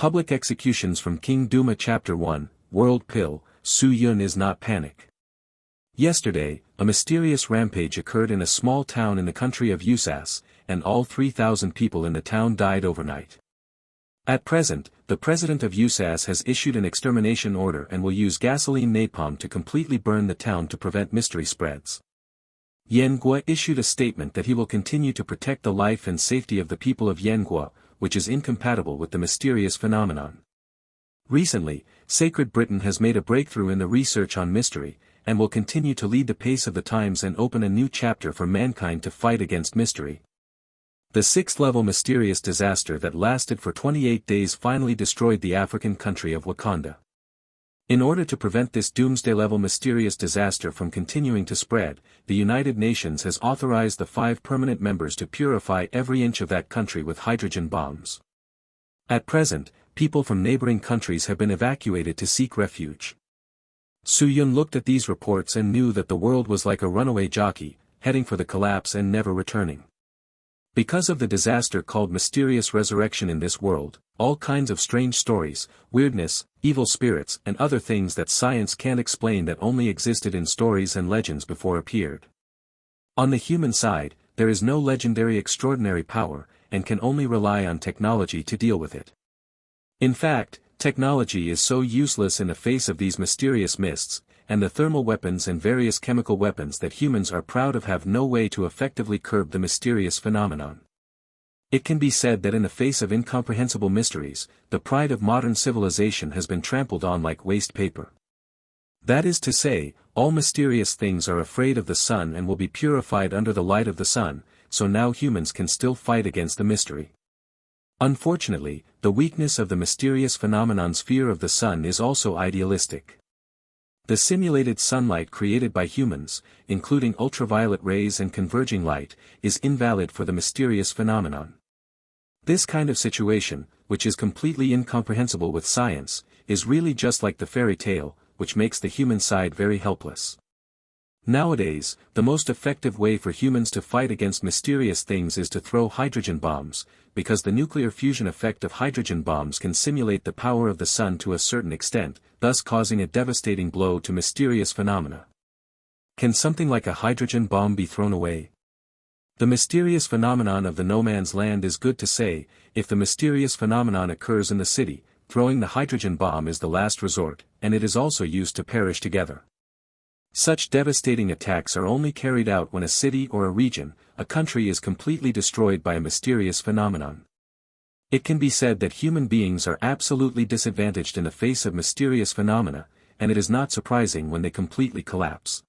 Public executions from King Duma Chapter 1, World Pill, Su Yun is not panic. Yesterday, a mysterious rampage occurred in a small town in the country of Usas, and all 3,000 people in the town died overnight. At present, the president of Usas has issued an extermination order and will use gasoline napalm to completely burn the town to prevent mystery spreads. Yanguo issued a statement that he will continue to protect the life and safety of the people of Yanguo, which is incompatible with the mysterious phenomenon. Recently, Sacred Britain has made a breakthrough in the research on mystery, and will continue to lead the pace of the times and open a new chapter for mankind to fight against mystery. The 6th-level mysterious disaster that lasted for 28 days finally destroyed the African country of Wakanda. In order to prevent this doomsday-level mysterious disaster from continuing to spread, the United Nations has authorized the 5 permanent members to purify every inch of that country with hydrogen bombs. At present, people from neighboring countries have been evacuated to seek refuge. Su Yun looked at these reports and knew that the world was like a runaway jockey, heading for the collapse and never returning. Because of the disaster called mysterious resurrection in this world, all kinds of strange stories, weirdness, evil spirits and other things that science can't explain that only existed in stories and legends before appeared. On the human side, there is no legendary extraordinary power, and can only rely on technology to deal with it. In fact, technology is so useless in the face of these mysterious mists, and the thermal weapons and various chemical weapons that humans are proud of have no way to effectively curb the mysterious phenomenon. It can be said that in the face of incomprehensible mysteries, the pride of modern civilization has been trampled on like waste paper. That is to say, all mysterious things are afraid of the sun and will be purified under the light of the sun, so now humans can still fight against the mystery. Unfortunately, the weakness of the mysterious phenomenon's fear of the sun is also idealistic. The simulated sunlight created by humans, including ultraviolet rays and converging light, is invalid for the mysterious phenomenon. This kind of situation, which is completely incomprehensible with science, is really just like the fairy tale, which makes the human side very helpless. Nowadays, the most effective way for humans to fight against mysterious things is to throw hydrogen bombs, because the nuclear fusion effect of hydrogen bombs can simulate the power of the sun to a certain extent, thus causing a devastating blow to mysterious phenomena. Can something like a hydrogen bomb be thrown away? The mysterious phenomenon of the no man's land is good to say. If the mysterious phenomenon occurs in the city, throwing the hydrogen bomb is the last resort, and it is also used to perish together. Such devastating attacks are only carried out when a city or a region, a country is completely destroyed by a mysterious phenomenon. It can be said that human beings are absolutely disadvantaged in the face of mysterious phenomena, and it is not surprising when they completely collapse.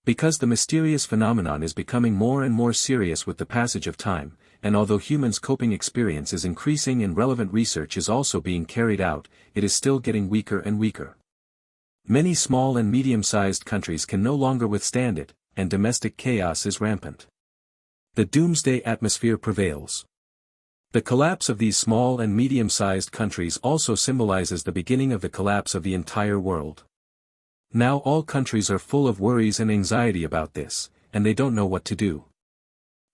Because the mysterious phenomenon is becoming more and more serious with the passage of time, and although humans' coping experience is increasing and relevant research is also being carried out, it is still getting weaker and weaker. Many small and medium-sized countries can no longer withstand it, and domestic chaos is rampant. The doomsday atmosphere prevails. The collapse of these small and medium-sized countries also symbolizes the beginning of the collapse of the entire world. Now all countries are full of worries and anxiety about this, and they don't know what to do.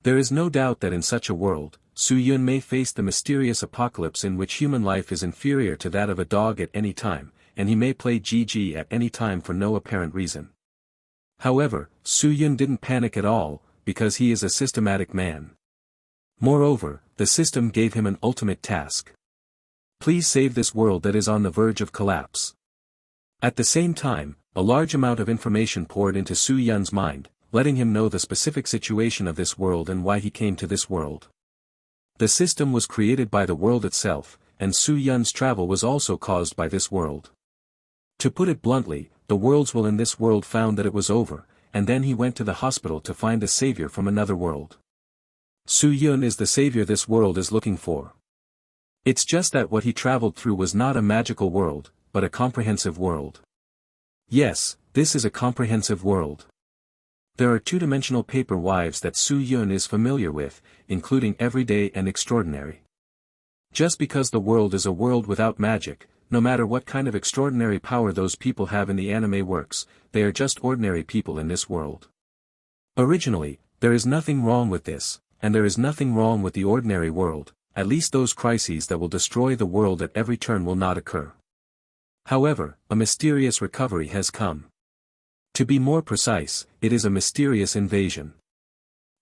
There is no doubt that in such a world, Su Yun may face the mysterious apocalypse in which human life is inferior to that of a dog at any time, and he may play GG at any time for no apparent reason. However, Su Yun didn't panic at all, because he is a systematic man. Moreover, the system gave him an ultimate task. Please save this world that is on the verge of collapse. At the same time, a large amount of information poured into Su Yun's mind, letting him know the specific situation of this world and why he came to this world. The system was created by the world itself, and Su Yun's travel was also caused by this world. To put it bluntly, the world's will in this world found that it was over, and then he went to the hospital to find a savior from another world. Su Yun is the savior this world is looking for. It's just that what he traveled through was not a magical world, but a comprehensive world. Yes, this is a comprehensive world. There are two-dimensional paper wives that Su Yun is familiar with, including everyday and extraordinary. Just because the world is a world without magic, no matter what kind of extraordinary power those people have in the anime works, they are just ordinary people in this world. Originally, there is nothing wrong with this, and there is nothing wrong with the ordinary world, at least those crises that will destroy the world at every turn will not occur. However, a mysterious recovery has come. To be more precise, it is a mysterious invasion.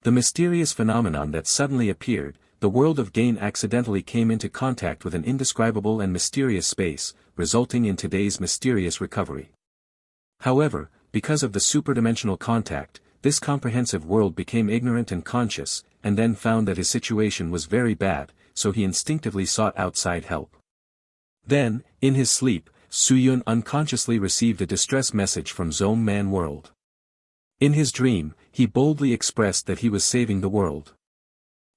The mysterious phenomenon that suddenly appeared, the world of Gain accidentally came into contact with an indescribable and mysterious space, resulting in today's mysterious recovery. However, because of the superdimensional contact, this comprehensive world became ignorant and conscious, and then found that his situation was very bad, so he instinctively sought outside help. Then, in his sleep, Suyun unconsciously received a distress message from Zome Man World. In his dream, he boldly expressed that he was saving the world.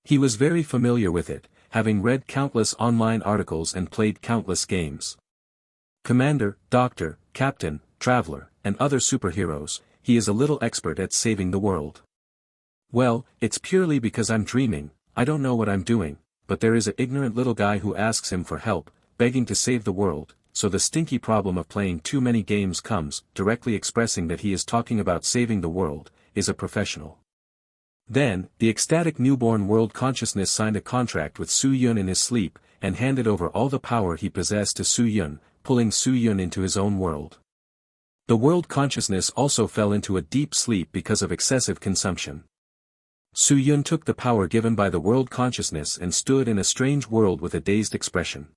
He was very familiar with it, having read countless online articles and played countless games. Commander, Doctor, Captain, Traveler, and other superheroes, he is a little expert at saving the world. Well, it's purely because I'm dreaming, I don't know what I'm doing, but there is an ignorant little guy who asks him for help, begging to save the world, so the stinky problem of playing too many games comes, directly expressing that he is talking about saving the world, is a professional. Then, the ecstatic newborn world consciousness signed a contract with Suyun in his sleep, and handed over all the power he possessed to Suyun, pulling Suyun into his own world. The world consciousness also fell into a deep sleep because of excessive consumption. Suyun took the power given by the world consciousness and stood in a strange world with a dazed expression.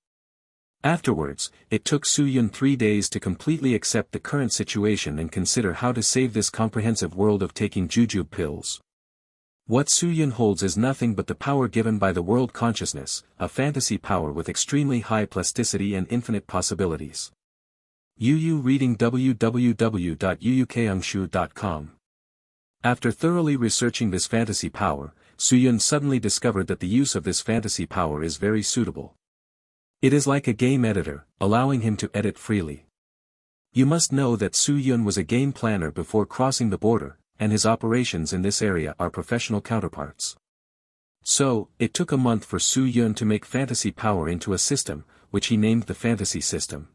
Afterwards, it took Suyun 3 days to completely accept the current situation and consider how to save this comprehensive world of taking jujube pills. What Suyun holds is nothing but the power given by the world consciousness, a fantasy power with extremely high plasticity and infinite possibilities. Yu reading www.yuyukeungshu.com. After thoroughly researching this fantasy power, Suyun suddenly discovered that the use of this fantasy power is very suitable. It is like a game editor, allowing him to edit freely. You must know that Suyun was a game planner before crossing the border, and his operations in this area are professional counterparts. So, it took a month for Suyun to make fantasy power into a system, which he named the fantasy system.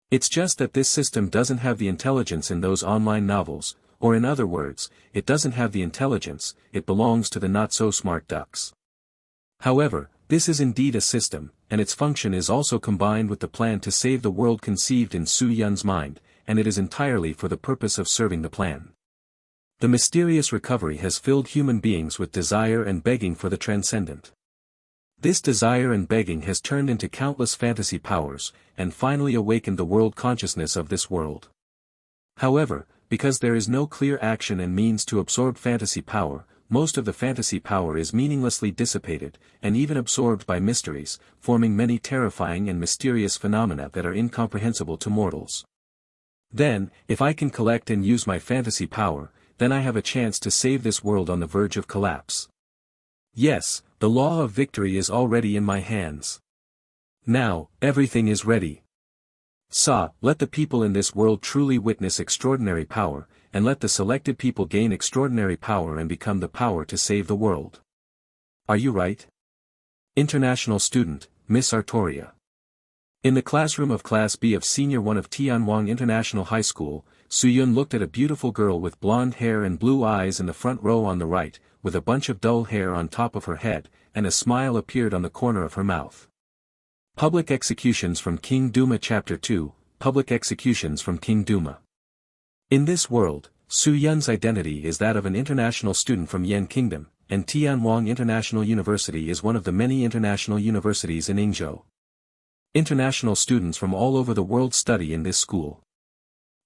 It's just that this system doesn't have the intelligence in those online novels, or in other words, it doesn't have the intelligence, it belongs to the not-so-smart ducks. However, this is indeed a system, and its function is also combined with the plan to save the world conceived in Suyun's mind, and it is entirely for the purpose of serving the plan. The mysterious recovery has filled human beings with desire and begging for the transcendent. This desire and begging has turned into countless fantasy powers, and finally awakened the world consciousness of this world. However, because there is no clear action and means to absorb fantasy power, most of the fantasy power is meaninglessly dissipated, and even absorbed by mysteries, forming many terrifying and mysterious phenomena that are incomprehensible to mortals. Then, if I can collect and use my fantasy power, then I have a chance to save this world on the verge of collapse. Yes, the law of victory is already in my hands. Now, everything is ready. Let the people in this world truly witness extraordinary power, and let the selected people gain extraordinary power and become the power to save the world. Are you right? International student, Miss Artoria. In the classroom of Class B of Senior 1 of Tianwang International High School, Suyun looked at a beautiful girl with blonde hair and blue eyes in the front row on the right, with a bunch of dull hair on top of her head, and a smile appeared on the corner of her mouth. Public Executions from King Duma Chapter 2, Public Executions from King Duma. In this world, Suyun's identity is that of an international student from Yan Kingdom, and Tianwang International University is one of the many international universities in Yingzhou. International students from all over the world study in this school.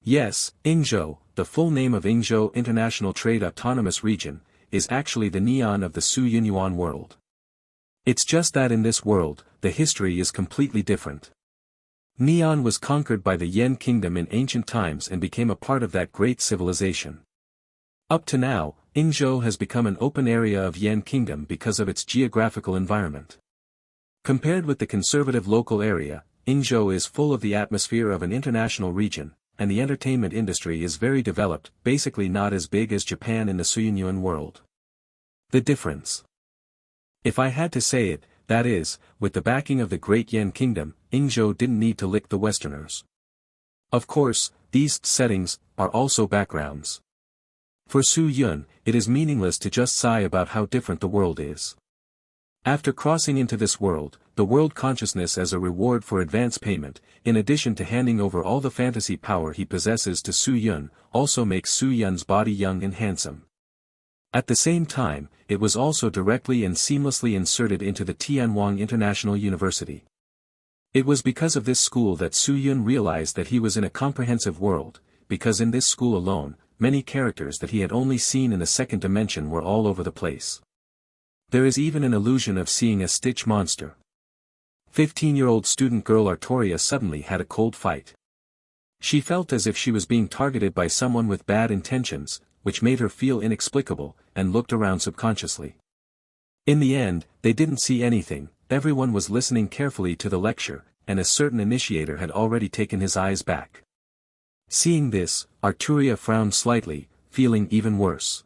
Yes, Yingzhou, the full name of Yingzhou International Trade Autonomous Region, is actually the neon of the Suyunyuan world. It's just that in this world, the history is completely different. Neon was conquered by the Yan Kingdom in ancient times and became a part of that great civilization. Up to now, Yingzhou has become an open area of Yan Kingdom because of its geographical environment. Compared with the conservative local area, Yingzhou is full of the atmosphere of an international region, and the entertainment industry is very developed, basically not as big as Japan in the Suyunyuan world. The difference. If I had to say it, that is, with the backing of the great Yan Kingdom, Yingzhou didn't need to lick the Westerners. Of course, these settings are also backgrounds. For Suyun, it is meaningless to just sigh about how different the world is. After crossing into this world, the world consciousness as a reward for advance payment, in addition to handing over all the fantasy power he possesses to Su Yun, also makes Su Yun's body young and handsome. At the same time, it was also directly and seamlessly inserted into the Tianwang International University. It was because of this school that Su Yun realized that he was in a comprehensive world, because in this school alone, many characters that he had only seen in the second dimension were all over the place. There is even an illusion of seeing a Stitch monster. 15-year-old student girl Artoria suddenly had a cold fight. She felt as if she was being targeted by someone with bad intentions, which made her feel inexplicable, and looked around subconsciously. In the end, they didn't see anything, everyone was listening carefully to the lecture, and a certain initiator had already taken his eyes back. Seeing this, Arturia frowned slightly, feeling even worse.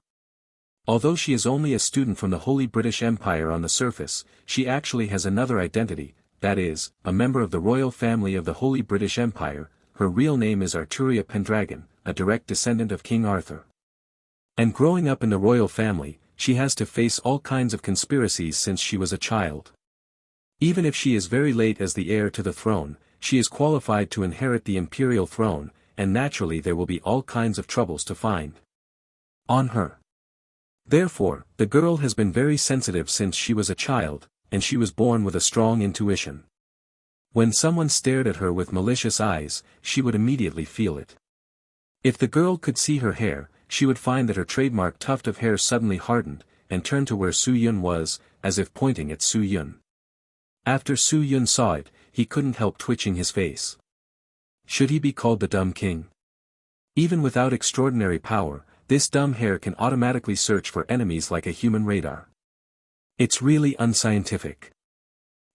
Although she is only a student from the Holy British Empire on the surface, she actually has another identity, that is, a member of the royal family of the Holy British Empire. Her real name is Arturia Pendragon, a direct descendant of King Arthur. And growing up in the royal family, she has to face all kinds of conspiracies since she was a child. Even if she is very late as the heir to the throne, she is qualified to inherit the imperial throne, and naturally there will be all kinds of troubles to find on her. Therefore, the girl has been very sensitive since she was a child, and she was born with a strong intuition. When someone stared at her with malicious eyes, she would immediately feel it. If the girl could see her hair, she would find that her trademark tuft of hair suddenly hardened, and turned to where Su Yun was, as if pointing at Su Yun. After Su Yun saw it, he couldn't help twitching his face. Should he be called the Dumb King? Even without extraordinary power, this dumb hair can automatically search for enemies like a human radar. It's really unscientific.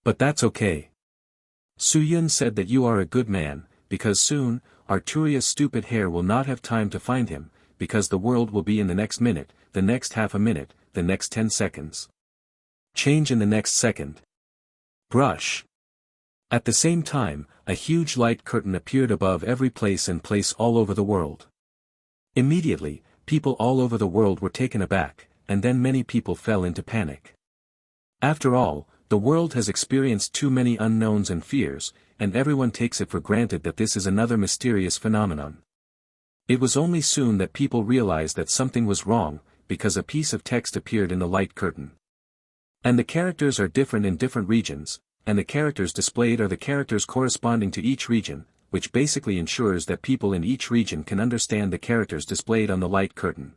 But that's okay. Su Yun said that you are a good man, because soon, Arturia's stupid hair will not have time to find him, because the world will be in the next minute, the next half a minute, the next 10 seconds. Change in the next second. Brush. At the same time, a huge light curtain appeared above every place and place all over the world. Immediately, people all over the world were taken aback, and then many people fell into panic. After all, the world has experienced too many unknowns and fears, and everyone takes it for granted that this is another mysterious phenomenon. It was only soon that people realized that something was wrong, because a piece of text appeared in the light curtain. And the characters are different in different regions, and the characters displayed are the characters corresponding to each region, which basically ensures that people in each region can understand the characters displayed on the light curtain.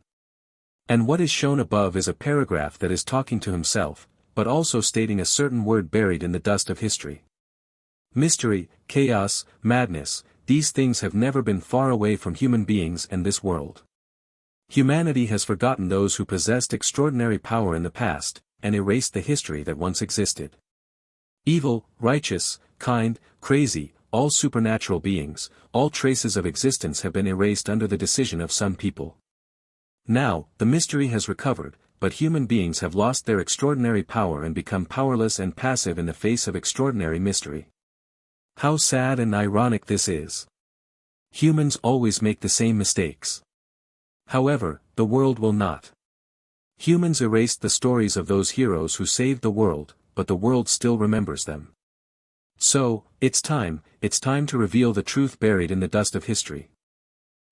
And what is shown above is a paragraph that is talking to himself, but also stating a certain word buried in the dust of history. Mystery, chaos, madness, these things have never been far away from human beings and this world. Humanity has forgotten those who possessed extraordinary power in the past, and erased the history that once existed. Evil, righteous, kind, crazy, all supernatural beings, all traces of existence have been erased under the decision of some people. Now, the mystery has recovered, but human beings have lost their extraordinary power and become powerless and passive in the face of extraordinary mystery. How sad and ironic this is. Humans always make the same mistakes. However, the world will not. Humans erased the stories of those heroes who saved the world, but the world still remembers them. So, it's time to reveal the truth buried in the dust of history.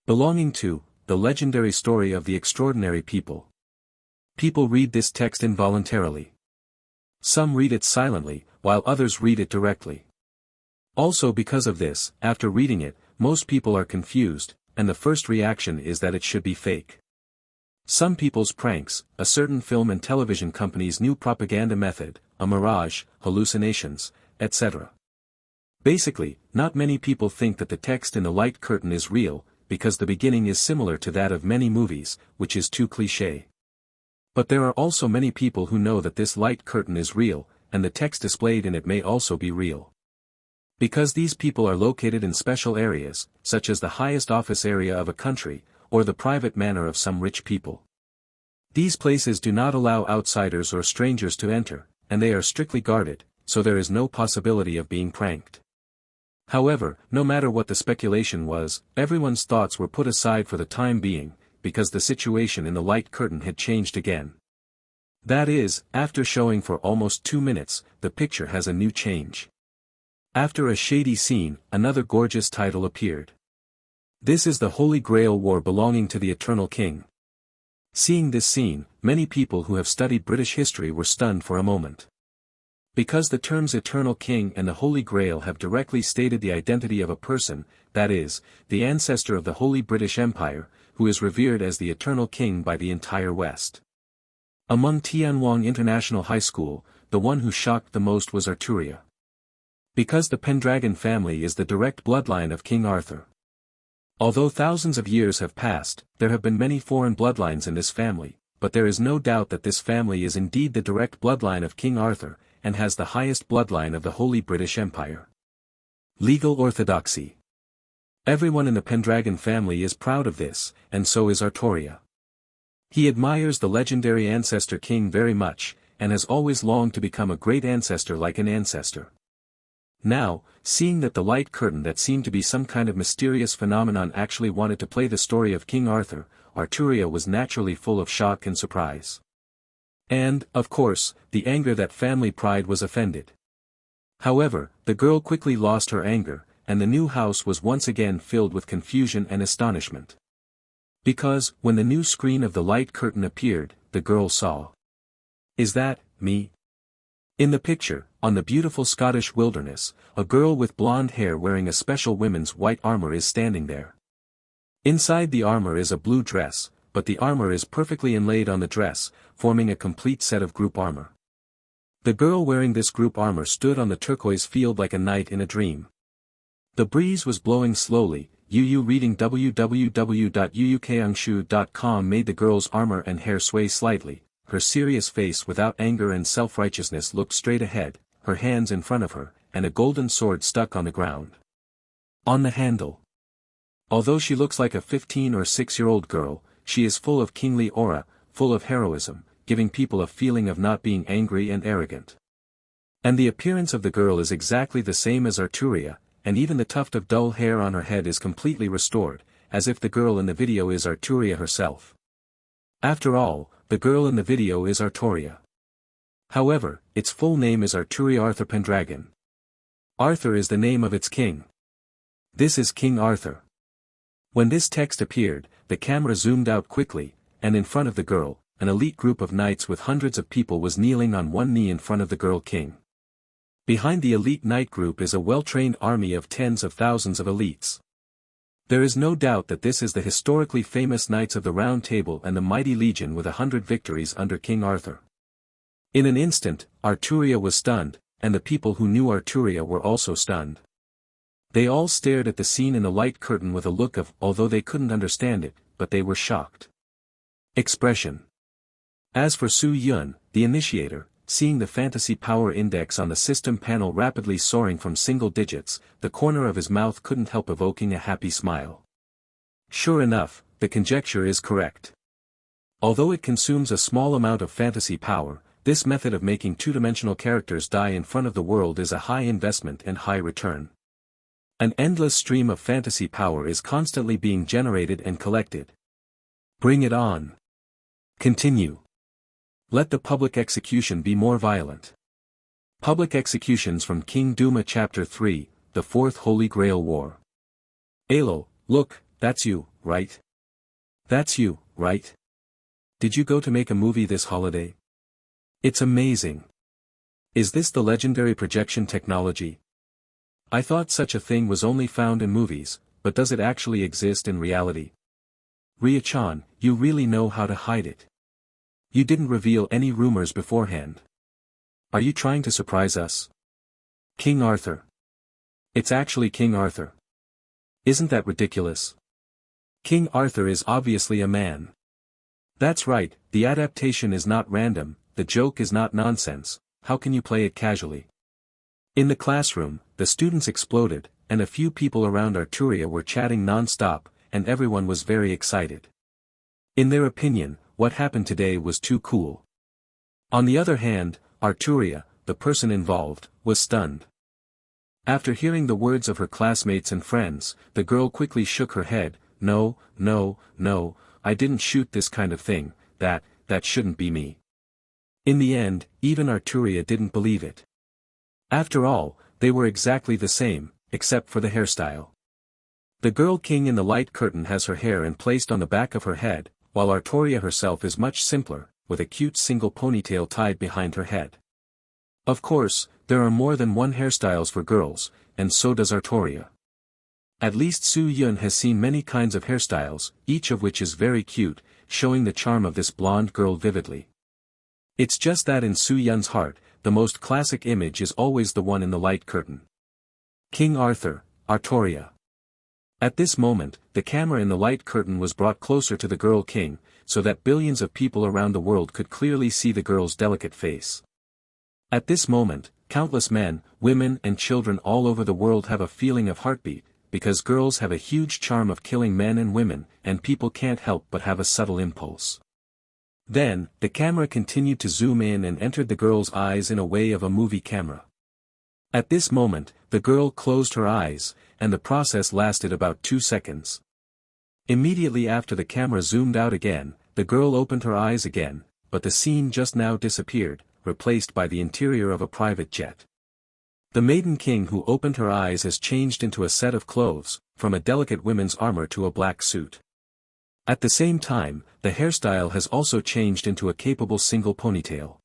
Belonging to, the legendary story of the extraordinary people. People read this text involuntarily. Some read it silently, while others read it directly. Also because of this, after reading it, most people are confused, and the first reaction is that it should be fake. Some people's pranks, a certain film and television company's new propaganda method, a mirage, hallucinations, etc. Basically, not many people think that the text in the light curtain is real, because the beginning is similar to that of many movies, which is too cliché. But there are also many people who know that this light curtain is real, and the text displayed in it may also be real. Because these people are located in special areas, such as the highest office area of a country, or the private manor of some rich people. These places do not allow outsiders or strangers to enter, and they are strictly guarded, so there is no possibility of being pranked. However, no matter what the speculation was, everyone's thoughts were put aside for the time being, because the situation in the light curtain had changed again. That is, after showing for almost 2 minutes, the picture has a new change. After a shady scene, another gorgeous title appeared. This is the Holy Grail War belonging to the Eternal King. Seeing this scene, many people who have studied British history were stunned for a moment. Because the terms Eternal King and the Holy Grail have directly stated the identity of a person, that is, the ancestor of the Holy British Empire, who is revered as the Eternal King by the entire West. Among Tianwang International High School, the one who shocked the most was Arturia. Because the Pendragon family is the direct bloodline of King Arthur. Although thousands of years have passed, there have been many foreign bloodlines in this family, but there is no doubt that this family is indeed the direct bloodline of King Arthur, and has the highest bloodline of the Holy British Empire. Legal orthodoxy. Everyone in the Pendragon family is proud of this, and so is Arturia. He admires the legendary ancestor king very much, and has always longed to become a great ancestor like an ancestor. Now, seeing that the light curtain that seemed to be some kind of mysterious phenomenon actually wanted to play the story of King Arthur, Arturia was naturally full of shock and surprise. And, of course, the anger that family pride was offended. However, the girl quickly lost her anger, and the new house was once again filled with confusion and astonishment. Because, when the new screen of the light curtain appeared, the girl saw. Is that me? In the picture, on the beautiful Scottish wilderness, a girl with blonde hair wearing a special women's white armor is standing there. Inside the armor is a blue dress, but the armor is perfectly inlaid on the dress, forming a complete set of group armor. The girl wearing this group armor stood on the turquoise field like a knight in a dream. The breeze was blowing slowly. Yu reading www.yuukangshu.com made the girl's armor and hair sway slightly. Her serious face without anger and self-righteousness looked straight ahead, her hands in front of her, and a golden sword stuck on the ground. On the handle. Although she looks like a 15 or 6-year-old girl, she is full of kingly aura, full of heroism, giving people a feeling of not being angry and arrogant. And the appearance of the girl is exactly the same as Arturia, and even the tuft of dull hair on her head is completely restored, as if the girl in the video is Arturia herself. After all, the girl in the video is Arturia. However, its full name is Arturia Arthur Pendragon. Arthur is the name of its king. This is King Arthur. When this text appeared, the camera zoomed out quickly, and in front of the girl, an elite group of knights with hundreds of people was kneeling on one knee in front of the girl king. Behind the elite knight group is a well-trained army of tens of thousands of elites. There is no doubt that this is the historically famous Knights of the Round Table and the mighty legion with 100 victories under King Arthur. In an instant, Arturia was stunned, and the people who knew Arturia were also stunned. They all stared at the scene in the light curtain with a look of, although they couldn't understand it, but they were shocked. Expression. As for Su Yun, the initiator, seeing the fantasy power index on the system panel rapidly soaring from single digits, the corner of his mouth couldn't help evoking a happy smile. Sure enough, the conjecture is correct. Although it consumes a small amount of fantasy power, this method of making two-dimensional characters die in front of the world is a high investment and high return. An endless stream of fantasy power is constantly being generated and collected. Bring it on. Continue. Let the public execution be more violent. Public executions from King Duma Chapter 3, The Fourth Holy Grail War. Alo, look, that's you, right? That's you, right? Did you go to make a movie this holiday? It's amazing. Is this the legendary projection technology? I thought such a thing was only found in movies, but does it actually exist in reality? Ria-chan, you really know how to hide it. You didn't reveal any rumors beforehand. Are you trying to surprise us? King Arthur. It's actually King Arthur. Isn't that ridiculous? King Arthur is obviously a man. That's right, the adaptation is not random, the joke is not nonsense, how can you play it casually? In the classroom, the students exploded, and a few people around Arturia were chatting non-stop, and everyone was very excited. In their opinion, what happened today was too cool. On the other hand, Arturia, the person involved, was stunned. After hearing the words of her classmates and friends, the girl quickly shook her head. No, I didn't shoot this kind of thing, that shouldn't be me. In the end, even Arturia didn't believe it. After all, they were exactly the same, except for the hairstyle. The girl king in the light curtain has her hair placed on the back of her head, while Arturia herself is much simpler, with a cute single ponytail tied behind her head. Of course, there are more than one hairstyles for girls, and so does Arturia. At least Su Yun has seen many kinds of hairstyles, each of which is very cute, showing the charm of this blonde girl vividly. It's just that in Su Yun's heart, the most classic image is always the one in the light curtain. King Arthur, Arturia. At this moment, the camera in the light curtain was brought closer to the girl king, so that billions of people around the world could clearly see the girl's delicate face. At this moment, countless men, women and children all over the world have a feeling of heartbeat, because girls have a huge charm of killing men and women, and people can't help but have a subtle impulse. Then, the camera continued to zoom in and entered the girl's eyes in a way of a movie camera. At this moment, the girl closed her eyes, and the process lasted about 2 seconds. Immediately after the camera zoomed out again, the girl opened her eyes again, but the scene just now disappeared, replaced by the interior of a private jet. The maiden king who opened her eyes has changed into a set of clothes, from a delicate women's armor to a black suit. At the same time, the hairstyle has also changed into a capable single ponytail.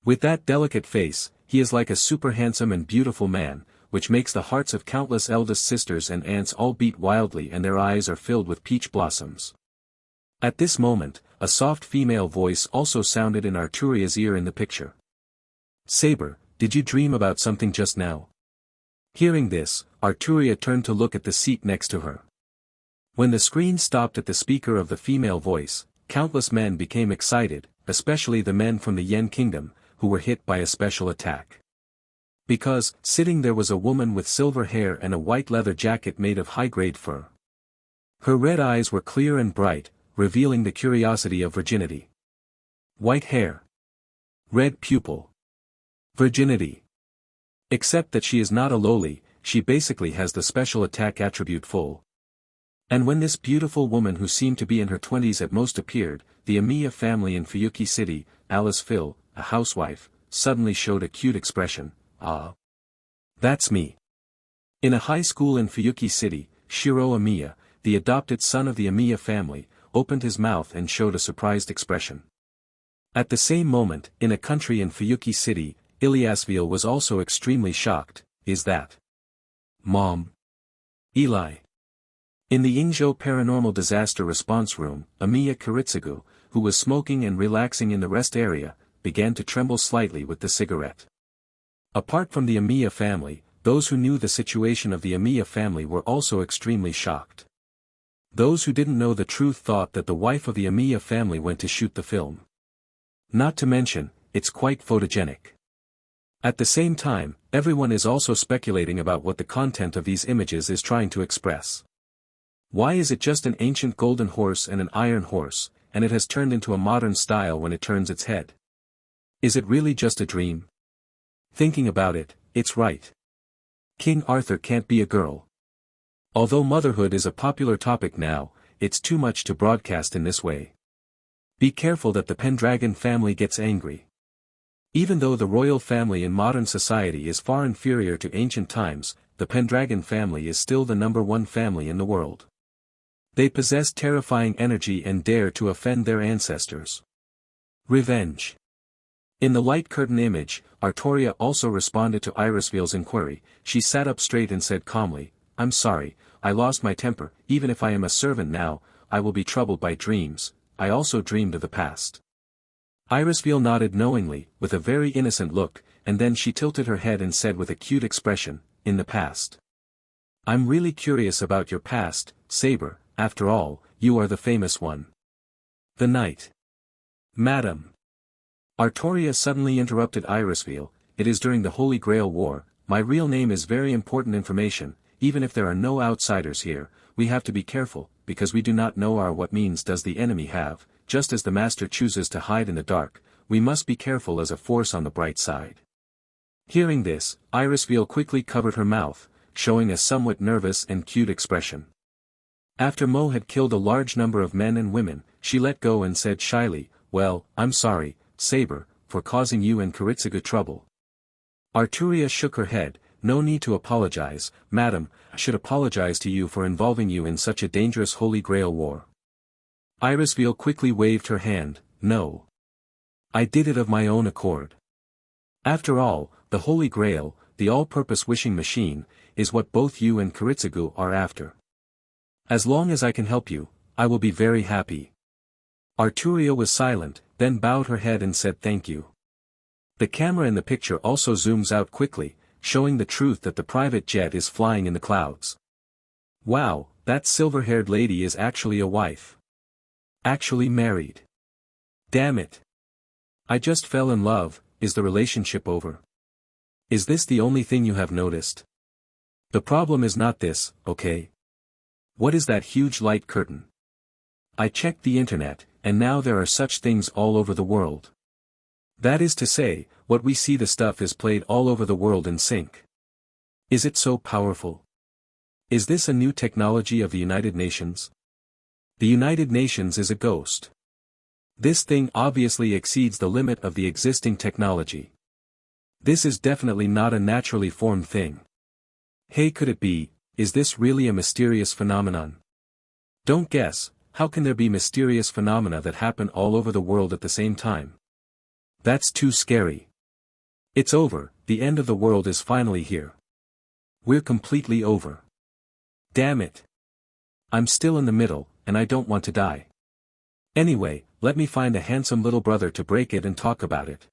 With that delicate face, he is like a super handsome and beautiful man, which makes the hearts of countless eldest sisters and aunts all beat wildly and their eyes are filled with peach blossoms. At this moment, a soft female voice also sounded in Arturia's ear in the picture. "Saber, did you dream about something just now?" Hearing this, Arturia turned to look at the seat next to her. When the screen stopped at the speaker of the female voice, countless men became excited, especially the men from the Yen Kingdom, who were hit by a special attack. Because, sitting there was a woman with silver hair and a white leather jacket made of high-grade fur. Her red eyes were clear and bright, revealing the curiosity of virginity. White hair. Red pupil. Virginity. Except that she is not a loli, she basically has the special attack attribute full. And when this beautiful woman who seemed to be in her 20s at most appeared, the Amiya family in Fuyuki City, Alice Phil, a housewife, suddenly showed a cute expression, "Ah. That's me." In a high school in Fuyuki City, Shiro Amiya, the adopted son of the Amiya family, opened his mouth and showed a surprised expression. At the same moment, in a country in Fuyuki City, Ilyasville was also extremely shocked. "Is that Mom? Eli?" In the Ingzhou Paranormal Disaster Response Room, Amiya Kiritsugu, who was smoking and relaxing in the rest area, began to tremble slightly with the cigarette. Apart from the Amiya family, those who knew the situation of the Amiya family were also extremely shocked. Those who didn't know the truth thought that the wife of the Amiya family went to shoot the film. Not to mention, it's quite photogenic. At the same time, everyone is also speculating about what the content of these images is trying to express. Why is it just an ancient golden horse and an iron horse, and it has turned into a modern style when it turns its head? Is it really just a dream? Thinking about it, it's right. King Arthur can't be a girl. Although motherhood is a popular topic now, it's too much to broadcast in this way. Be careful that the Pendragon family gets angry. Even though the royal family in modern society is far inferior to ancient times, the Pendragon family is still the #1 family in the world. They possess terrifying energy and dare to offend their ancestors. Revenge. In the light curtain image, Arturia also responded to Irisville's inquiry. She sat up straight and said calmly, "I'm sorry, I lost my temper. Even if I am a servant now, I will be troubled by dreams. I also dreamed of the past." Irisville nodded knowingly, with a very innocent look, and then she tilted her head and said with a cute expression, "In the past. I'm really curious about your past, Saber. After all, you are the famous one." The knight. "Madam." Arturia suddenly interrupted Irisville, "It is during the Holy Grail War. My real name is very important information. Even if there are no outsiders here, we have to be careful, because we do not know what means does the enemy have. Just as the master chooses to hide in the dark, we must be careful as a force on the bright side." Hearing this, Irisville quickly covered her mouth, showing a somewhat nervous and cute expression. After Mo had killed a large number of men and women, she let go and said shyly, "Well, I'm sorry, Saber, for causing you and Kiritsugu trouble. Arturia shook her head. No need to apologize, madam, I should apologize to you for involving you in such a dangerous Holy Grail war. Irisveal quickly waved her hand. No. I did it of my own accord. After all, the Holy Grail, the all-purpose wishing machine, is what both you and Kiritsugu are after. As long as I can help you, I will be very happy. Arturia was silent, then bowed her head and said thank you. The camera in the picture also zooms out quickly, showing the truth that the private jet is flying in the clouds. Wow, that silver-haired lady is actually a wife. Actually married. Damn it. I just fell in love. Is the relationship over? Is this the only thing you have noticed? The problem is not this, okay? What is that huge light curtain? I checked the internet, and now there are such things all over the world. That is to say, what we see, the stuff is played all over the world in sync. Is it so powerful? Is this a new technology of the United Nations? The United Nations is a ghost. This thing obviously exceeds the limit of the existing technology. This is definitely not a naturally formed thing. Hey, could it be, is this really a mysterious phenomenon? Don't guess, how can there be mysterious phenomena that happen all over the world at the same time? That's too scary. It's over, the end of the world is finally here. We're completely over. Damn it. I'm still in the middle, and I don't want to die. Anyway, let me find a handsome little brother to break it and talk about it.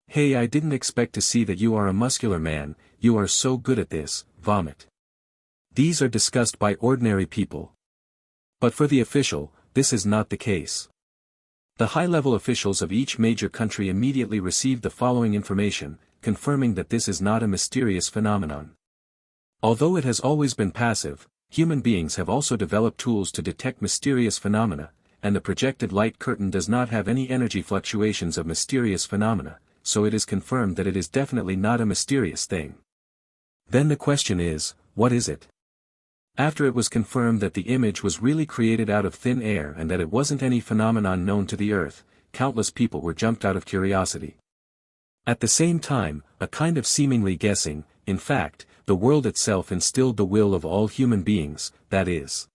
Hey, I didn't expect to see that you are a muscular man, you are so good at this, vomit. These are discussed by ordinary people. But for the official, this is not the case. The high-level officials of each major country immediately received the following information, confirming that this is not a mysterious phenomenon. Although it has always been passive, human beings have also developed tools to detect mysterious phenomena, and the projected light curtain does not have any energy fluctuations of mysterious phenomena, so it is confirmed that it is definitely not a mysterious thing. Then the question is, what is it? After it was confirmed that the image was really created out of thin air and that it wasn't any phenomenon known to the Earth, countless people were jumped out of curiosity. At the same time, a kind of seemingly guessing, in fact, the world itself instilled the will of all human beings, that is.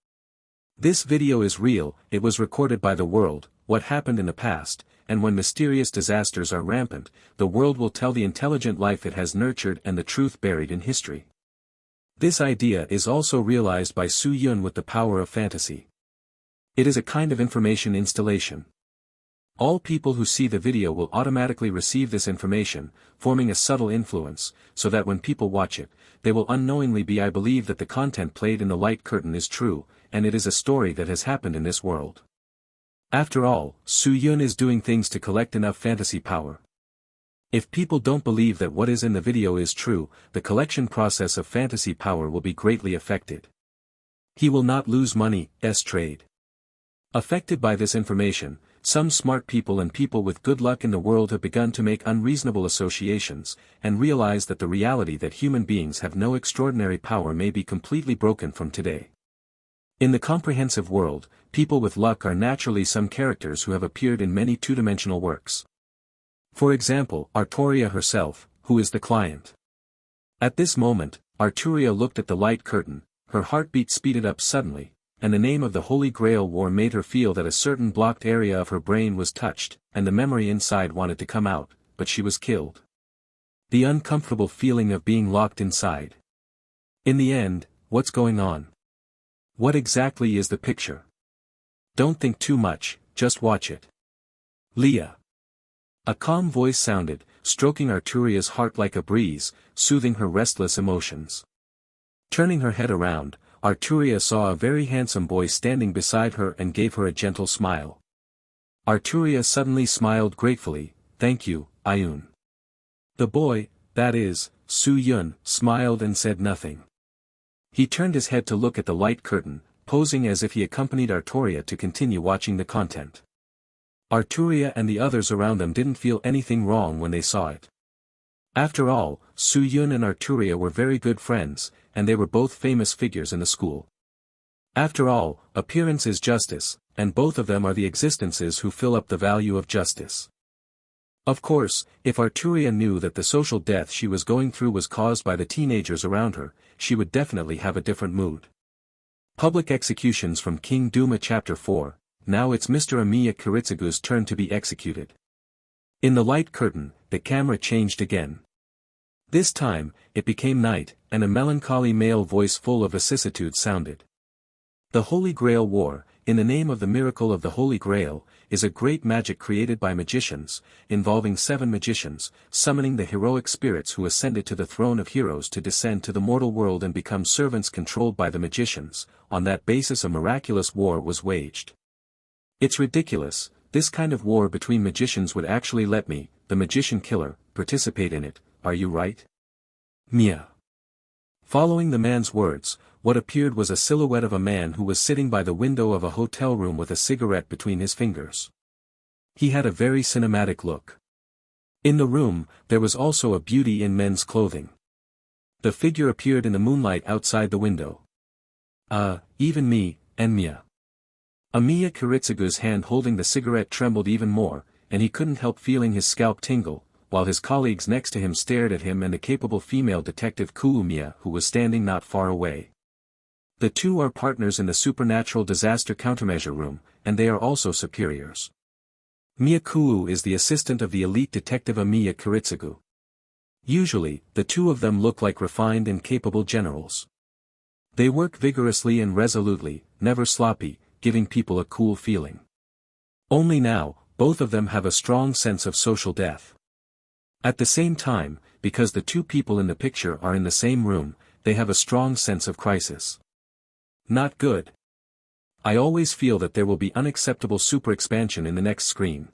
This video is real, it was recorded by the world, what happened in the past, and when mysterious disasters are rampant, the world will tell the intelligent life it has nurtured and the truth buried in history. This idea is also realized by Su Yun with the power of fantasy. It is a kind of information installation. All people who see the video will automatically receive this information, forming a subtle influence, so that when people watch it, they will unknowingly be I believe that the content played in the light curtain is true, and it is a story that has happened in this world. After all, Su Yun is doing things to collect enough fantasy power. If people don't believe that what is in the video is true, the collection process of fantasy power will be greatly affected. He will not lose money, trade. Affected by this information, some smart people and people with good luck in the world have begun to make unreasonable associations, and realize that the reality that human beings have no extraordinary power may be completely broken from today. In the comprehensive world, people with luck are naturally some characters who have appeared in many two-dimensional works. For example, Arturia herself, who is the client. At this moment, Arturia looked at the light curtain, her heartbeat speeded up suddenly, and the name of the Holy Grail War made her feel that a certain blocked area of her brain was touched, and the memory inside wanted to come out, but she was killed. The uncomfortable feeling of being locked inside. In the end, what's going on? What exactly is the picture? Don't think too much, just watch it. Leah. A calm voice sounded, stroking Arturia's heart like a breeze, soothing her restless emotions. Turning her head around, Arturia saw a very handsome boy standing beside her and gave her a gentle smile. Arturia suddenly smiled gratefully, "Thank you, Ayun." The boy, that is, Su Yun, smiled and said nothing. He turned his head to look at the light curtain, posing as if he accompanied Arturia to continue watching the content. Arturia and the others around them didn't feel anything wrong when they saw it. After all, Su Yun and Arturia were very good friends, and they were both famous figures in the school. After all, appearance is justice, and both of them are the existences who fill up the value of justice. Of course, if Arturia knew that the social death she was going through was caused by the teenagers around her, she would definitely have a different mood. Public executions from King Duma Chapter 4, now it's Mr. Amiya Kiritsugu's turn to be executed. In the light curtain, the camera changed again. This time, it became night, and a melancholy male voice full of vicissitude sounded. The Holy Grail War, in the name of the miracle of the Holy Grail, is a great magic created by magicians, involving 7 magicians, summoning the heroic spirits who ascended to the throne of heroes to descend to the mortal world and become servants controlled by the magicians. On that basis a miraculous war was waged. It's ridiculous, this kind of war between magicians would actually let me, the magician killer, participate in it, are you right? Mia. Following the man's words, what appeared was a silhouette of a man who was sitting by the window of a hotel room with a cigarette between his fingers. He had a very cinematic look. In the room, there was also a beauty in men's clothing. The figure appeared in the moonlight outside the window. Even me, and Mia. Amiya Kiritsugu's hand holding the cigarette trembled even more, and he couldn't help feeling his scalp tingle, while his colleagues next to him stared at him and the capable female detective Kuumiya who was standing not far away. The two are partners in the supernatural disaster countermeasure room, and they are also superiors. Miyakuu is the assistant of the elite detective Amiya Kiritsugu. Usually, the two of them look like refined and capable generals. They work vigorously and resolutely, never sloppy, giving people a cool feeling. Only now, both of them have a strong sense of social death. At the same time, because the two people in the picture are in the same room, they have a strong sense of crisis. Not good. I always feel that there will be unacceptable super expansion in the next screen.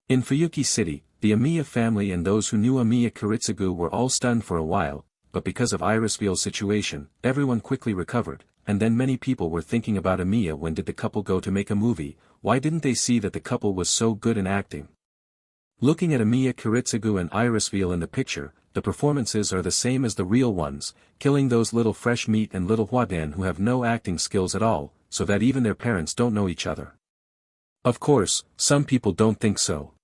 In Fuyuki City, the Amiya family and those who knew Amiya Kiritsugu were all stunned for a while, but because of Irisville's situation, everyone quickly recovered, and then many people were thinking about Amiya. When did the couple go to make a movie? Why didn't they see that the couple was so good in acting? Looking at Amiya Kiritsugu and Irisville in the picture, the performances are the same as the real ones, killing those little fresh meat and little Huadan who have no acting skills at all, so that even their parents don't know each other. Of course, some people don't think so.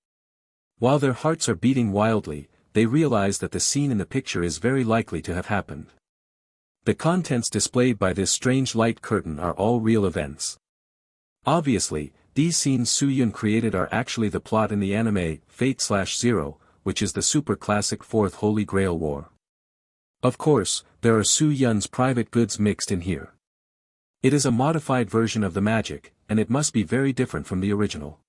While their hearts are beating wildly, they realize that the scene in the picture is very likely to have happened. The contents displayed by this strange light curtain are all real events. Obviously, these scenes Suyun created are actually the plot in the anime, Fate/Zero, which is the super classic Fourth Holy Grail War. Of course, there are Suyun's private goods mixed in here. It is a modified version of the magic, and it must be very different from the original.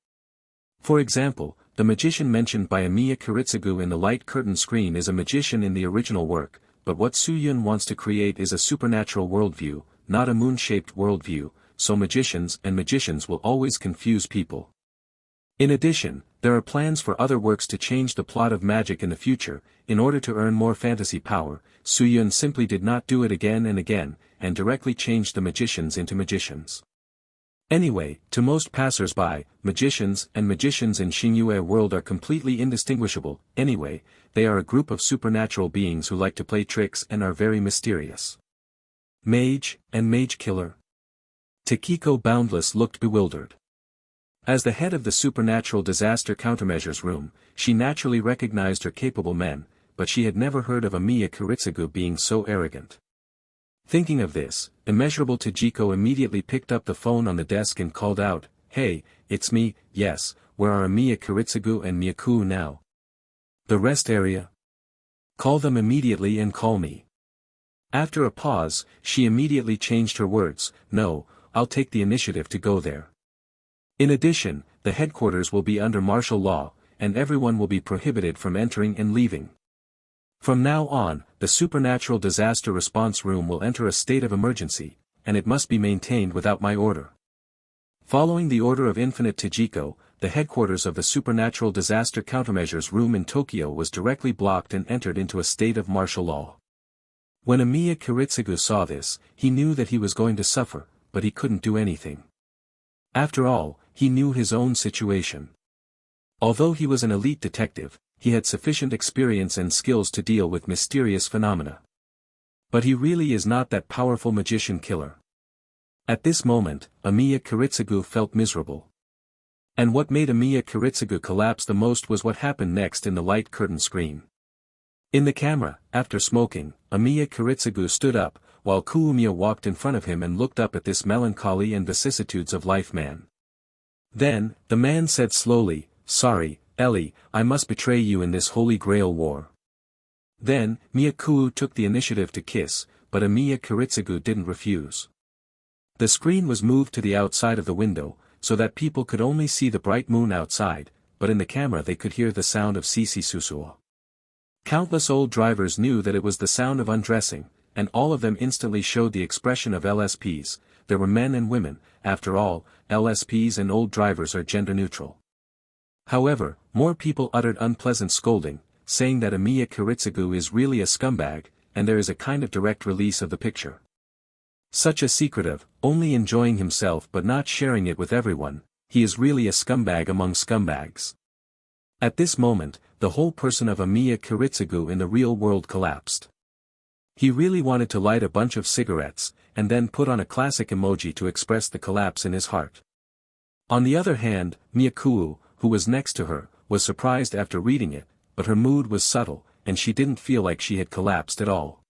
For example, the magician mentioned by Amiya Kiritsugu in the light curtain screen is a magician in the original work, but what Suyun wants to create is a supernatural worldview, not a moon-shaped worldview, so magicians will always confuse people. In addition, there are plans for other works to change the plot of magic in the future. In order to earn more fantasy power, Suyun simply did not do it again and again, and directly changed the magicians into magicians. Anyway, to most passers-by, magicians in Xingyue world are completely indistinguishable. Anyway, they are a group of supernatural beings who like to play tricks and are very mysterious. Mage, and mage killer. Takiko Boundless looked bewildered. As the head of the supernatural disaster countermeasures room, she naturally recognized her capable men, but she had never heard of Amiya Kiritsugu being so arrogant. Thinking of this, immeasurable Tajiko immediately picked up the phone on the desk and called out, "Hey, it's me, yes, where are Amiya Kiritsugu and Miyakuu now? The rest area? Call them immediately and call me." After a pause, she immediately changed her words, "No, I'll take the initiative to go there. In addition, the headquarters will be under martial law, and everyone will be prohibited from entering and leaving. From now on, the supernatural disaster response room will enter a state of emergency, and it must be maintained without my order." Following the order of Infinite Tajiko, the headquarters of the supernatural disaster countermeasures room in Tokyo was directly blocked and entered into a state of martial law. When Amiya Kiritsugu saw this, he knew that he was going to suffer, but he couldn't do anything. After all, he knew his own situation. Although he was an elite detective, he had sufficient experience and skills to deal with mysterious phenomena. But he really is not that powerful magician killer. At this moment, Amiya Kiritsugu felt miserable. And what made Amiya Kiritsugu collapse the most was what happened next in the light curtain screen. In the camera, after smoking, Amiya Kiritsugu stood up, while Kuumiya walked in front of him and looked up at this melancholy and vicissitudes of life man. Then, the man said slowly, "Sorry, Ellie, I must betray you in this Holy Grail war." Then, Miyakuu took the initiative to kiss, but Amiya Kiritsugu didn't refuse. The screen was moved to the outside of the window, so that people could only see the bright moon outside, but in the camera they could hear the sound of Sisi Susuo. Countless old drivers knew that it was the sound of undressing, and all of them instantly showed the expression of LSPs. There were men and women, after all, LSPs and old drivers are gender neutral. However, more people uttered unpleasant scolding, saying that Amiya Kiritsugu is really a scumbag, and there is a kind of direct release of the picture. Such a secretive, only enjoying himself but not sharing it with everyone, he is really a scumbag among scumbags. At this moment, the whole person of Amiya Kiritsugu in the real world collapsed. He really wanted to light a bunch of cigarettes, and then put on a classic emoji to express the collapse in his heart. On the other hand, Miyakuu, who was next to her, was surprised after reading it, but her mood was subtle, and she didn't feel like she had collapsed at all.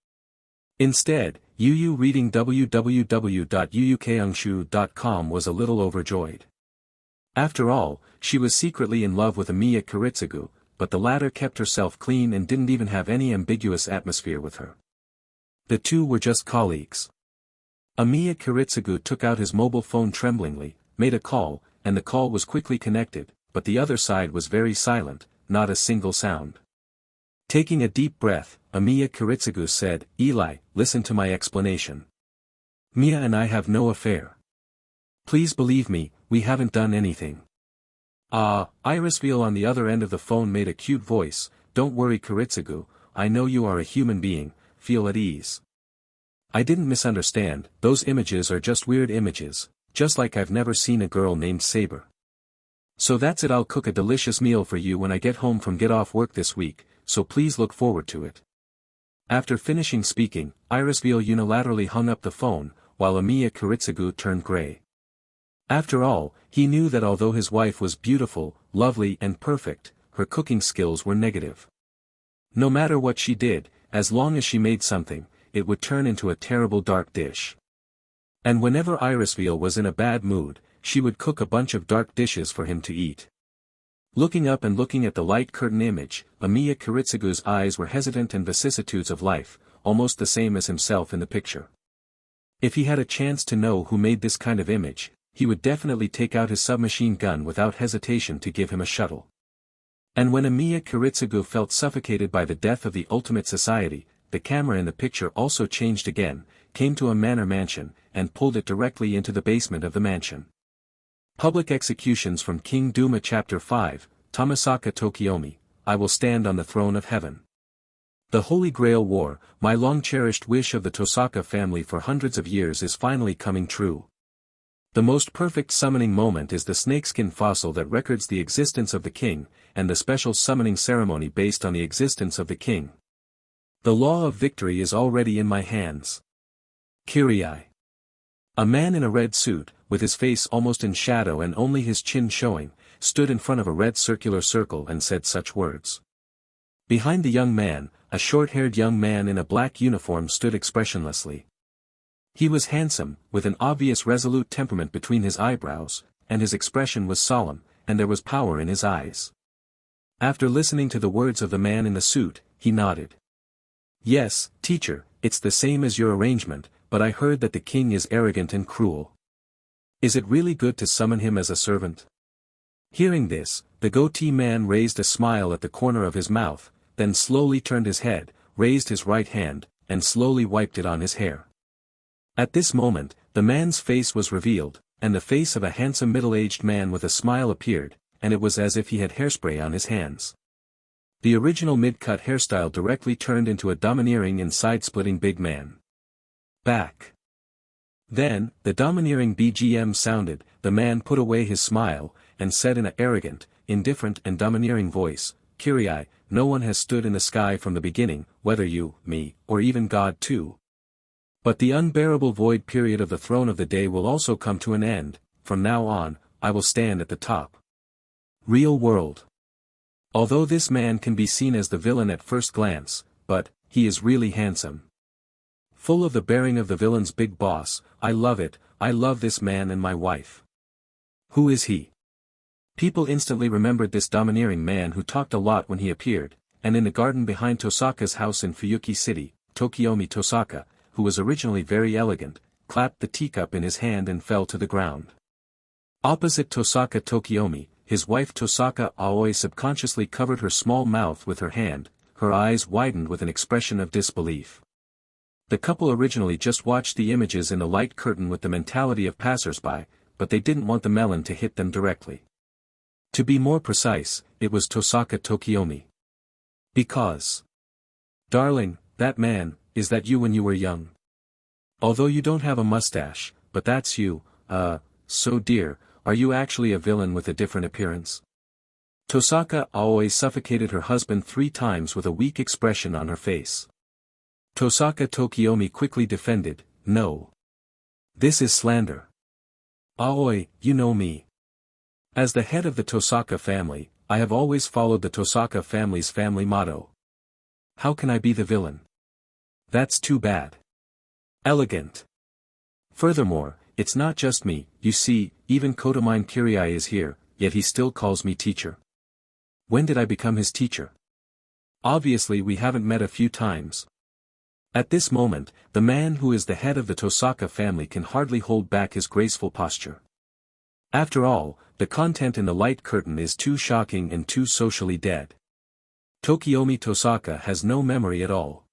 Instead, Yu reading www.yuyukeungshu.com was a little overjoyed. After all, she was secretly in love with Amiya Kiritsugu, but the latter kept herself clean and didn't even have any ambiguous atmosphere with her. The two were just colleagues. Amiya Kiritsugu took out his mobile phone tremblingly, made a call, and the call was quickly connected, but the other side was very silent, not a single sound. Taking a deep breath, Amiya Kiritsugu said, "Eli, listen to my explanation. Mia and I have no affair. Please believe me, we haven't done anything." Irisville on the other end of the phone made a cute voice, "Don't worry Kiritsugu, I know you are a human being, feel at ease. I didn't misunderstand, those images are just weird images, just like I've never seen a girl named Saber. So that's it, I'll cook a delicious meal for you when I get home from get off work this week, so please look forward to it." After finishing speaking, Irisville unilaterally hung up the phone, while Amiya Kiritsugu turned gray. After all, he knew that although his wife was beautiful, lovely and perfect, her cooking skills were negative. No matter what she did, as long as she made something, it would turn into a terrible dark dish. And whenever Irisville was in a bad mood, she would cook a bunch of dark dishes for him to eat. Looking up and looking at the light curtain image, Amiya Kiritsugu's eyes were hesitant and vicissitudes of life, almost the same as himself in the picture. If he had a chance to know who made this kind of image, he would definitely take out his submachine gun without hesitation to give him a shuttle. And when Amiya Kiritsugu felt suffocated by the death of the ultimate society, the camera in the picture also changed again, came to a manor mansion, and pulled it directly into the basement of the mansion. Public executions from King Duma Chapter 5, Tomisaka Tokiomi, I will stand on the throne of heaven. The Holy Grail War, my long-cherished wish of the Tosaka family for hundreds of years is finally coming true. The most perfect summoning moment is the snakeskin fossil that records the existence of the king, and the special summoning ceremony based on the existence of the king. The law of victory is already in my hands. Kyrie. A man in a red suit, with his face almost in shadow and only his chin showing, stood in front of a red circular circle and said such words. Behind the young man, a short-haired young man in a black uniform stood expressionlessly. He was handsome, with an obvious resolute temperament between his eyebrows, and his expression was solemn, and there was power in his eyes. After listening to the words of the man in the suit, he nodded. "Yes, teacher, it's the same as your arrangement, but I heard that the king is arrogant and cruel. Is it really good to summon him as a servant?" Hearing this, the goatee man raised a smile at the corner of his mouth, then slowly turned his head, raised his right hand, and slowly wiped it on his hair. At this moment, the man's face was revealed, and the face of a handsome middle-aged man with a smile appeared, and it was as if he had hairspray on his hands. The original mid-cut hairstyle directly turned into a domineering and side-splitting big man. Back. Then, the domineering BGM sounded, the man put away his smile, and said in an arrogant, indifferent and domineering voice, "Kyrie, no one has stood in the sky from the beginning, whether you, me, or even God too. But the unbearable void period of the throne of the day will also come to an end, from now on, I will stand at the top. Real world. Although this man can be seen as the villain at first glance, but, he is really handsome. Full of the bearing of the villain's big boss, I love it, I love this man and my wife. Who is he? People instantly remembered this domineering man who talked a lot when he appeared, and in the garden behind Tosaka's house in Fuyuki City, Tokiomi Tosaka, who was originally very elegant, clapped the teacup in his hand and fell to the ground. Opposite Tosaka Tokiomi, his wife Tosaka Aoi subconsciously covered her small mouth with her hand, her eyes widened with an expression of disbelief. The couple originally just watched the images in the light curtain with the mentality of passers-by, but they didn't want the melon to hit them directly. To be more precise, it was Tosaka Tokiomi. Because. Darling, that man, is that you when you were young? Although you don't have a mustache, but that's you, so dear, are you actually a villain with a different appearance? Tosaka Aoi suffocated her husband 3 times with a weak expression on her face. Tosaka Tokiomi quickly defended, no. This is slander. Aoi, you know me. As the head of the Tosaka family, I have always followed the Tosaka family's family motto. How can I be the villain? That's too bad. Elegant. Furthermore, it's not just me, you see, even Kotomine Kirai is here, yet he still calls me teacher. When did I become his teacher? Obviously we haven't met a few times. At this moment, the man who is the head of the Tosaka family can hardly hold back his graceful posture. After all, the content in the light curtain is too shocking and too socially dead. Tokiomi Tosaka has no memory at all.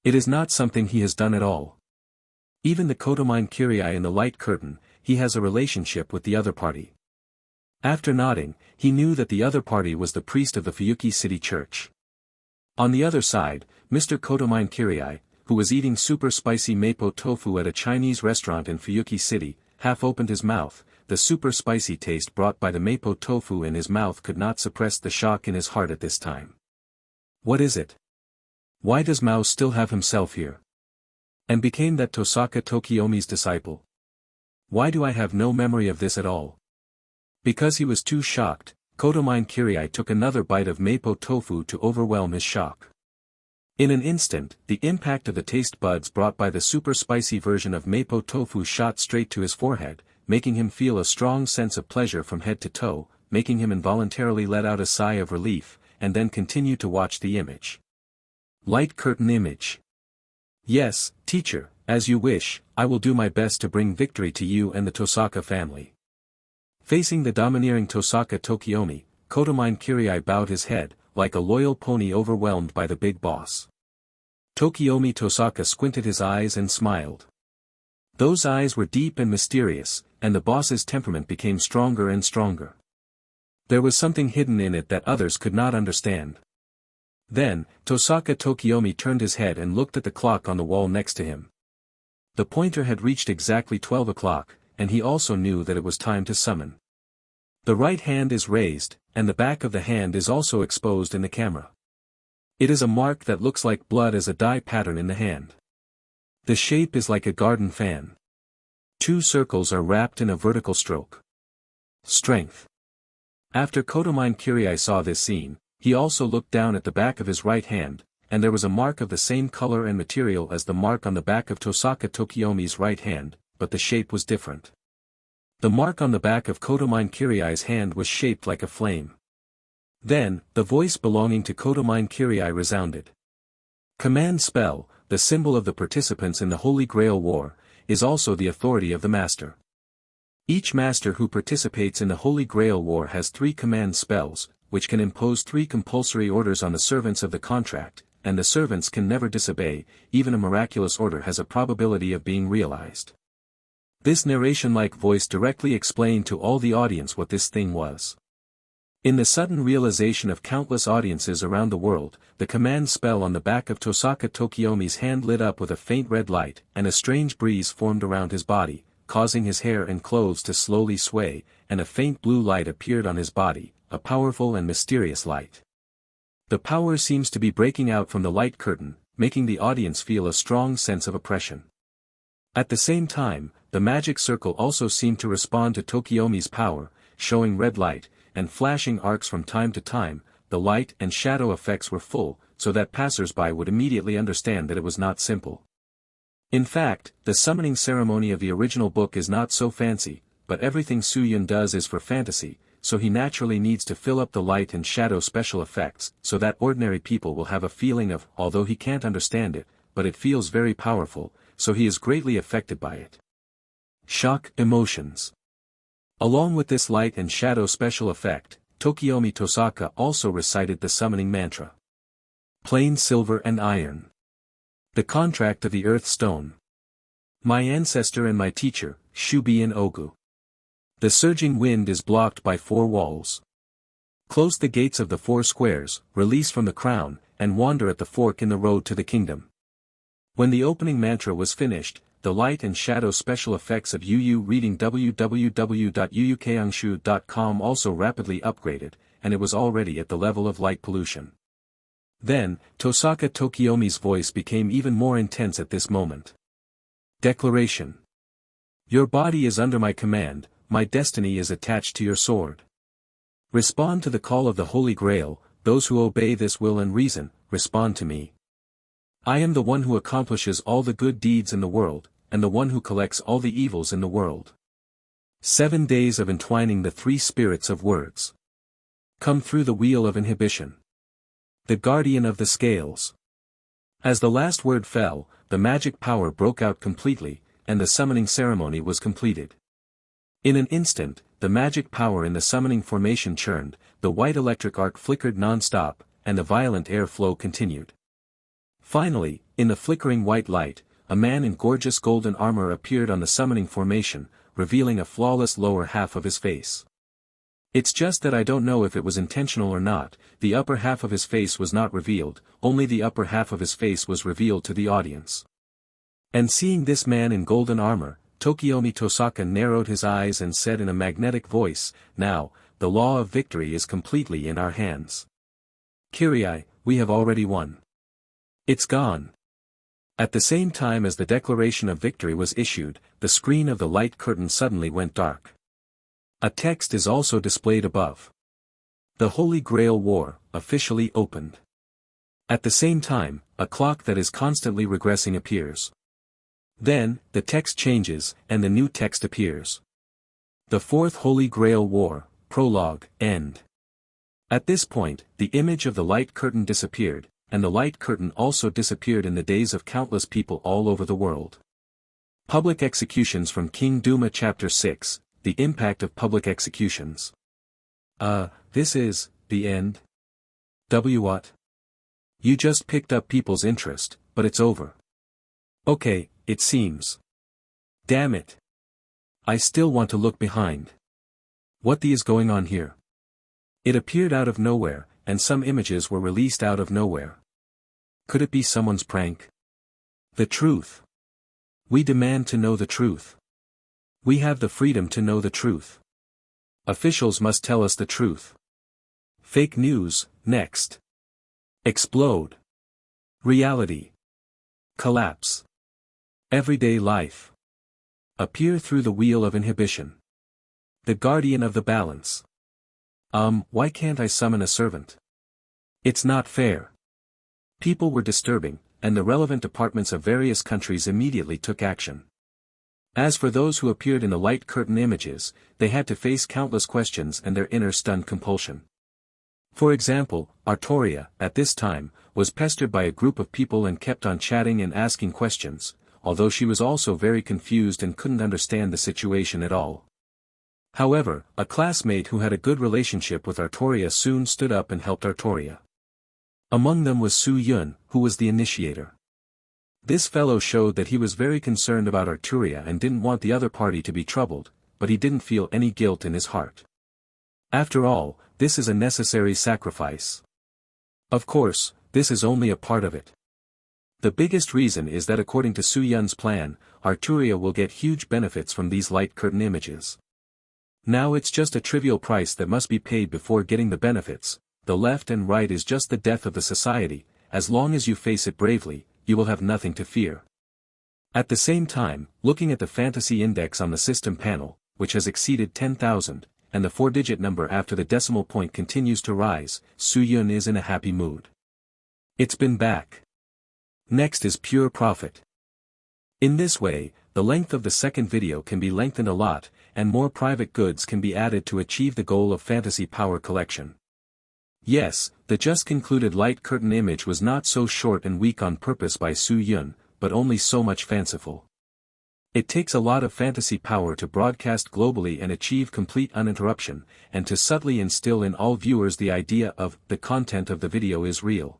It is not something he has done at all. Even the Kotomine Kirai in the light curtain, he has a relationship with the other party. After nodding, he knew that the other party was the priest of the Fuyuki City Church. On the other side, Mr. Kotomine Kirai, who was eating super spicy mapo tofu at a Chinese restaurant in Fuyuki City, half opened his mouth. The super spicy taste brought by the mapo tofu in his mouth could not suppress the shock in his heart at this time. What is it? Why does Mao still have himself here? And became that Tosaka Tokiomi's disciple? Why do I have no memory of this at all? Because he was too shocked, Kotomine Kirai took another bite of mapo tofu to overwhelm his shock. In an instant, the impact of the taste buds brought by the super spicy version of mapo tofu shot straight to his forehead, making him feel a strong sense of pleasure from head to toe, making him involuntarily let out a sigh of relief, and then continue to watch the image. Light curtain image. Yes, teacher, as you wish, I will do my best to bring victory to you and the Tosaka family. Facing the domineering Tosaka Tokiomi, Kotomine Kirai bowed his head, like a loyal pony overwhelmed by the big boss. Tokiomi Tosaka squinted his eyes and smiled. Those eyes were deep and mysterious, and the boss's temperament became stronger and stronger. There was something hidden in it that others could not understand. Then, Tosaka Tokiomi turned his head and looked at the clock on the wall next to him. The pointer had reached exactly 12 o'clock, and he also knew that it was time to summon. The right hand is raised, and the back of the hand is also exposed in the camera. It is a mark that looks like blood as a dye pattern in the hand. The shape is like a garden fan. 2 circles are wrapped in a vertical stroke. Strength. After Kotomine Kirai saw this scene, he also looked down at the back of his right hand, and there was a mark of the same color and material as the mark on the back of Tosaka Tokiomi's right hand, but the shape was different. The mark on the back of Kotomine Kirai's hand was shaped like a flame. Then, the voice belonging to Kotomine Kirai resounded. Command spell, the symbol of the participants in the Holy Grail War, is also the authority of the master. Each master who participates in the Holy Grail War has 3 command spells, which can impose 3 compulsory orders on the servants of the contract, and the servants can never disobey. Even a miraculous order has a probability of being realized. This narration-like voice directly explained to all the audience what this thing was. In the sudden realization of countless audiences around the world, the command spell on the back of Tosaka Tokiomi's hand lit up with a faint red light, and a strange breeze formed around his body, causing his hair and clothes to slowly sway, and a faint blue light appeared on his body, a powerful and mysterious light. The power seems to be breaking out from the light curtain, making the audience feel a strong sense of oppression. At the same time, the magic circle also seemed to respond to Tokiomi's power, showing red light, and flashing arcs from time to time. The light and shadow effects were full, so that passers-by would immediately understand that it was not simple. In fact, the summoning ceremony of the original book is not so fancy, but everything Su Yun does is for fantasy, so he naturally needs to fill up the light and shadow special effects so that ordinary people will have a feeling of, although he can't understand it, but it feels very powerful, so he is greatly affected by it. Shock emotions. Along with this light and shadow special effect, Tokiomi Tosaka also recited the summoning mantra. Plain silver and iron. The contract of the earth stone. My ancestor and my teacher, Shubian Ogu. The surging wind is blocked by 4 walls. Close the gates of the 4 squares, release from the crown, and wander at the fork in the road to the kingdom. When the opening mantra was finished, the light and shadow special effects of Yu reading www.yuyukangshu.com also rapidly upgraded, and it was already at the level of light pollution. Then, Tosaka Tokiomi's voice became even more intense at this moment. Declaration. Your body is under my command, my destiny is attached to your sword. Respond to the call of the Holy Grail, those who obey this will and reason, respond to me. I am the one who accomplishes all the good deeds in the world, and the one who collects all the evils in the world. 7 days of entwining the 3 spirits of words. Come through the wheel of inhibition. The guardian of the scales. As the last word fell, the magic power broke out completely, and the summoning ceremony was completed. In an instant, the magic power in the summoning formation churned, the white electric arc flickered non-stop, and the violent air flow continued. Finally, in the flickering white light, a man in gorgeous golden armor appeared on the summoning formation, revealing a flawless lower half of his face. It's just that I don't know if it was intentional or not. The upper half of his face was not revealed, only the upper half of his face was revealed to the audience. And seeing this man in golden armor, Tokiomi Tosaka narrowed his eyes and said in a magnetic voice, now, the law of victory is completely in our hands. Kyrie, we have already won. It's gone. At the same time as the declaration of victory was issued, the screen of the light curtain suddenly went dark. A text is also displayed above. The Holy Grail War, officially opened. At the same time, a clock that is constantly regressing appears. Then, the text changes, and the new text appears. The 4th Holy Grail War, Prologue, End. At this point, the image of the light curtain disappeared, and the light curtain also disappeared in the days of countless people all over the world. Public executions from King Duma Chapter 6, The Impact of Public Executions. This is, the end? What? You just picked up people's interest, but it's over. Okay, it seems. Damn it. I still want to look behind. What the is going on here? It appeared out of nowhere, and some images were released out of nowhere. Could it be someone's prank? The truth. We demand to know the truth. We have the freedom to know the truth. Officials must tell us the truth. Fake news, next. Explode. Reality. Collapse. Everyday life. Appear through the wheel of inhibition. The guardian of the balance. Why can't I summon a servant? It's not fair. People were disturbing, and the relevant departments of various countries immediately took action. As for those who appeared in the light curtain images, they had to face countless questions and their inner stunned compulsion. For example, Artoria, at this time, was pestered by a group of people and kept on chatting and asking questions, although she was also very confused and couldn't understand the situation at all. However, a classmate who had a good relationship with Artoria soon stood up and helped Artoria. Among them was Su Yun, who was the initiator. This fellow showed that he was very concerned about Arturia and didn't want the other party to be troubled, but he didn't feel any guilt in his heart. After all, this is a necessary sacrifice. Of course, this is only a part of it. The biggest reason is that according to Su Yun's plan, Arturia will get huge benefits from these light curtain images. Now it's just a trivial price that must be paid before getting the benefits. The left and right is just the death of the society. As long as you face it bravely, you will have nothing to fear. At the same time, looking at the fantasy index on the system panel, which has exceeded 10,000, and the 4-digit number after the decimal point continues to rise, Soo-yun is in a happy mood. It's been back. Next is pure profit. In this way, the length of the second video can be lengthened a lot, and more private goods can be added to achieve the goal of fantasy power collection. Yes, the just concluded light curtain image was not so short and weak on purpose by Soo-yun, but only so much fanciful. It takes a lot of fantasy power to broadcast globally and achieve complete uninterruption, and to subtly instill in all viewers the idea of the content of the video is real.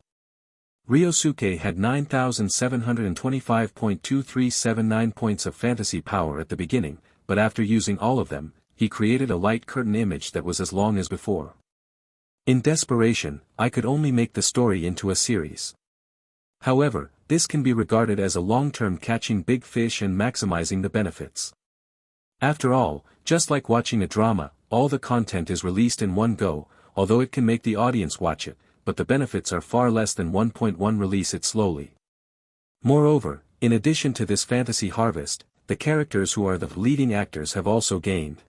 Ryosuke had 9,725.2379 points of fantasy power at the beginning, but after using all of them, he created a light curtain image that was as long as before. In desperation, I could only make the story into a series. However, this can be regarded as a long-term catching big fish and maximizing the benefits. After all, just like watching a drama, all the content is released in one go, although it can make the audience watch it, but the benefits are far less than 1.1 release it slowly. Moreover, in addition to this fantasy harvest, the characters who are the leading actors have also gained.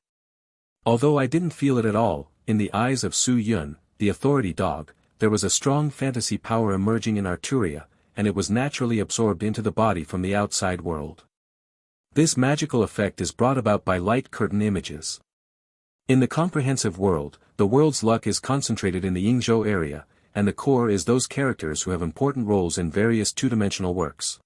Although I didn't feel it at all, in the eyes of Soo-yun, the authority dog, there was a strong fantasy power emerging in Arturia, and it was naturally absorbed into the body from the outside world. This magical effect is brought about by light curtain images. In the comprehensive world, the world's luck is concentrated in the Yingzhou area, and the core is those characters who have important roles in various two-dimensional works.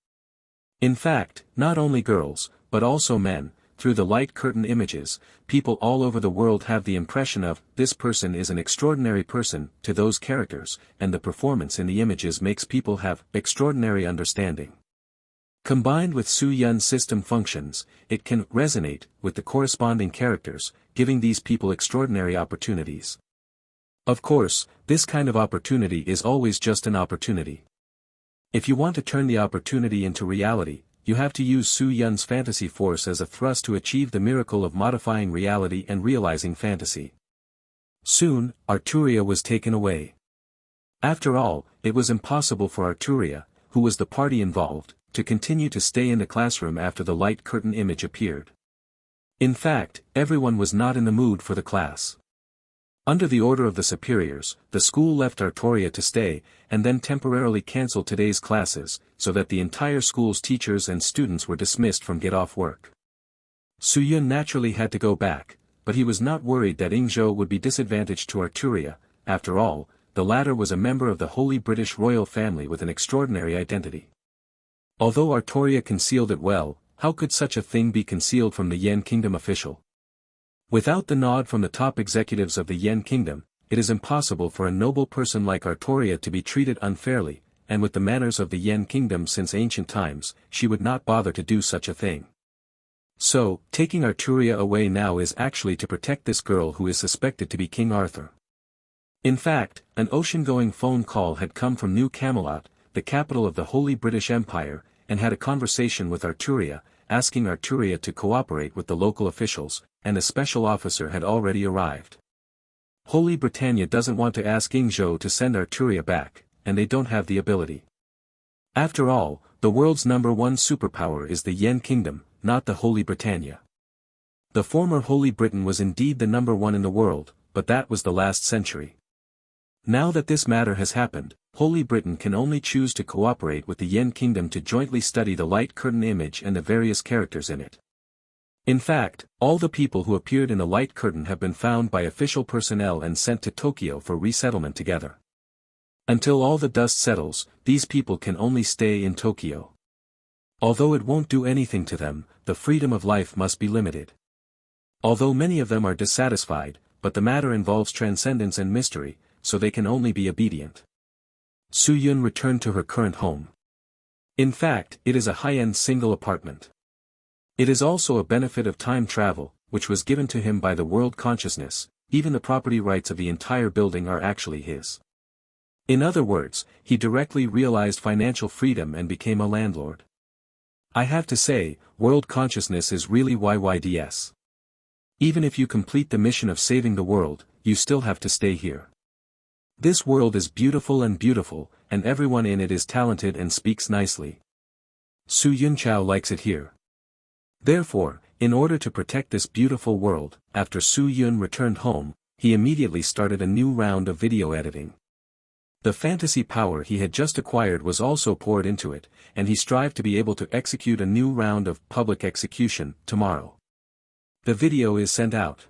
In fact, not only girls, but also men, through the light curtain images, people all over the world have the impression of, this person is an extraordinary person, to those characters, and the performance in the images makes people have extraordinary understanding. Combined with Soo-yun's system functions, it can resonate with the corresponding characters, giving these people extraordinary opportunities. Of course, this kind of opportunity is always just an opportunity. If you want to turn the opportunity into reality, you have to use Soo-yun's fantasy force as a thrust to achieve the miracle of modifying reality and realizing fantasy. Soon, Arturia was taken away. After all, it was impossible for Arturia, who was the party involved, to continue to stay in the classroom after the light curtain image appeared. In fact, everyone was not in the mood for the class. Under the order of the superiors, the school left Arturia to stay, and then temporarily cancelled today's classes, so that the entire school's teachers and students were dismissed from get-off work. Soo-yun naturally had to go back, but he was not worried that Yingzhou would be disadvantaged to Arturia. After all, the latter was a member of the Holy British royal family with an extraordinary identity. Although Arturia concealed it well, how could such a thing be concealed from the Yen Kingdom official? Without the nod from the top executives of the Yen Kingdom, it is impossible for a noble person like Arturia to be treated unfairly, and with the manners of the Yen Kingdom since ancient times, she would not bother to do such a thing. So, taking Arturia away now is actually to protect this girl who is suspected to be King Arthur. In fact, an ocean-going phone call had come from New Camelot, the capital of the Holy British Empire, and had a conversation with Arturia, asking Arturia to cooperate with the local officials, and a special officer had already arrived. Holy Britannia doesn't want to ask Yingzhou to send Arturia back, and they don't have the ability. After all, the world's #1 superpower is the Yen Kingdom, not the Holy Britannia. The former Holy Britain was indeed the #1 in the world, but that was the last century. Now that this matter has happened, Holy Britain can only choose to cooperate with the Yen Kingdom to jointly study the light curtain image and the various characters in it. In fact, all the people who appeared in the light curtain have been found by official personnel and sent to Tokyo for resettlement together. Until all the dust settles, these people can only stay in Tokyo. Although it won't do anything to them, the freedom of life must be limited. Although many of them are dissatisfied, but the matter involves transcendence and mystery, so they can only be obedient. Soo-yun returned to her current home. In fact, it is a high-end single apartment. It is also a benefit of time travel, which was given to him by the world consciousness. Even the property rights of the entire building are actually his. In other words, he directly realized financial freedom and became a landlord. I have to say, world consciousness is really YYDS. Even if you complete the mission of saving the world, you still have to stay here. This world is beautiful, and everyone in it is talented and speaks nicely. Su Yunchao likes it here. Therefore, In order to protect this beautiful world, after Su Yun returned home, he immediately started a new round of video editing. The fantasy power he had just acquired was also poured into it, and he strived to be able to execute a new round of public execution tomorrow. The video is sent out.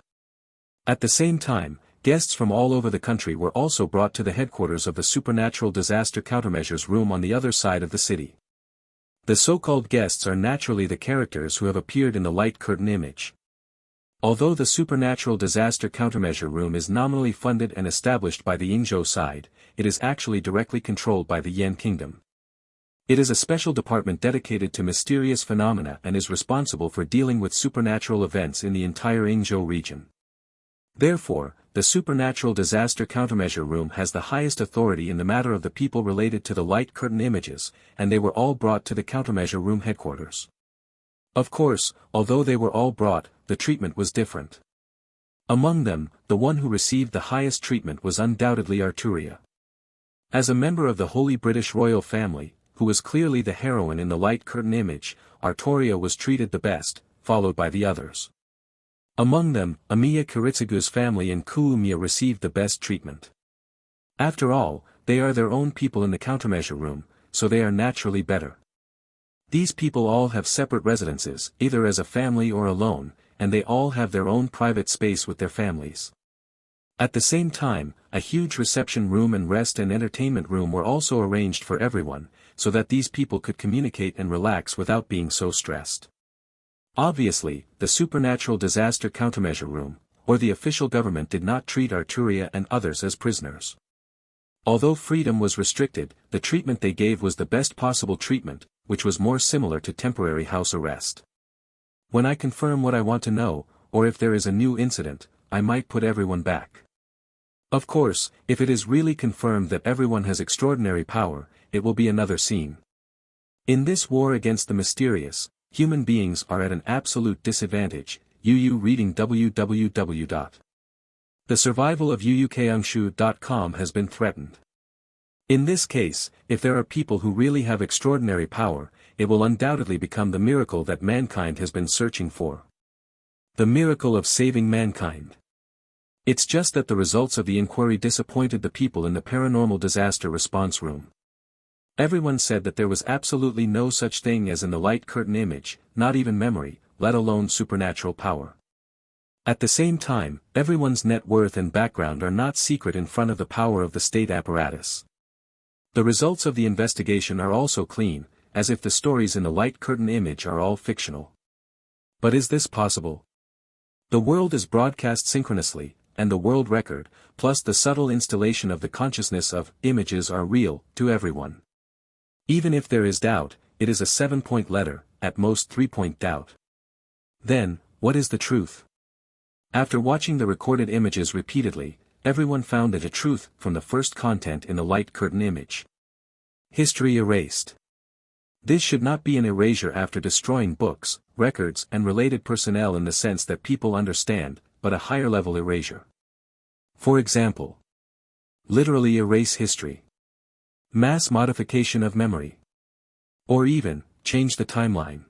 At the same time, guests from all over the country were also brought to the headquarters of the Supernatural Disaster Countermeasures Room on the other side of the city. The so-called guests are naturally the characters who have appeared in the light curtain image. Although the Supernatural Disaster Countermeasure Room is nominally funded and established by the Yingzhou side, it is actually directly controlled by the Yan Kingdom. It is a special department dedicated to mysterious phenomena and is responsible for dealing with supernatural events in the entire Yingzhou region. Therefore, the Supernatural Disaster Countermeasure Room has the highest authority in the matter of the people related to the light curtain images, and they were all brought to the Countermeasure Room headquarters. Of course, although they were all brought, the treatment was different. Among them, the one who received the highest treatment was undoubtedly Arturia. As a member of the Holy British Royal Family, who was clearly the heroine in the light curtain image, Arturia was treated the best, followed by the others. Among them, Amiya Kiritsugu's family and Kuumiya received the best treatment. After all, they are their own people in the countermeasure room, so they are naturally better. These people all have separate residences, either as a family or alone, and they all have their own private space with their families. At the same time, a huge reception room and rest and entertainment room were also arranged for everyone, so that these people could communicate and relax without being so stressed. Obviously, the Supernatural Disaster Countermeasure Room, or the official government did not treat Arturia and others as prisoners. Although freedom was restricted, the treatment they gave was the best possible treatment, which was more similar to temporary house arrest. When I confirm what I want to know, or if there is a new incident, I might put everyone back. Of course, if it is really confirmed that everyone has extraordinary power, it will be another scene. In this war against the mysterious, human beings are at an absolute disadvantage. Yu reading www. The survival of yuukeungshu.com has been threatened. In this case, if there are people who really have extraordinary power, it will undoubtedly become the miracle that mankind has been searching for. The miracle of saving mankind. It's just that the results of the inquiry disappointed the people in the paranormal disaster response room. Everyone said that there was absolutely no such thing as in the light curtain image, not even memory, let alone supernatural power. At the same time, everyone's net worth and background are not secret in front of the power of the state apparatus. The results of the investigation are also clean, as if the stories in the light curtain image are all fictional. But is this possible? The world is broadcast synchronously, and the world record, plus the subtle installation of the consciousness of images are real, to everyone. Even if there is doubt, it is a 7-point letter, at most 3-point doubt. Then, what is the truth? After watching the recorded images repeatedly, everyone found it a truth from the first content in the light curtain image. History erased. This should not be an erasure after destroying books, records and related personnel in the sense that people understand, but a higher level erasure. For example, literally erase history. Mass modification of memory. Or even, change the timeline.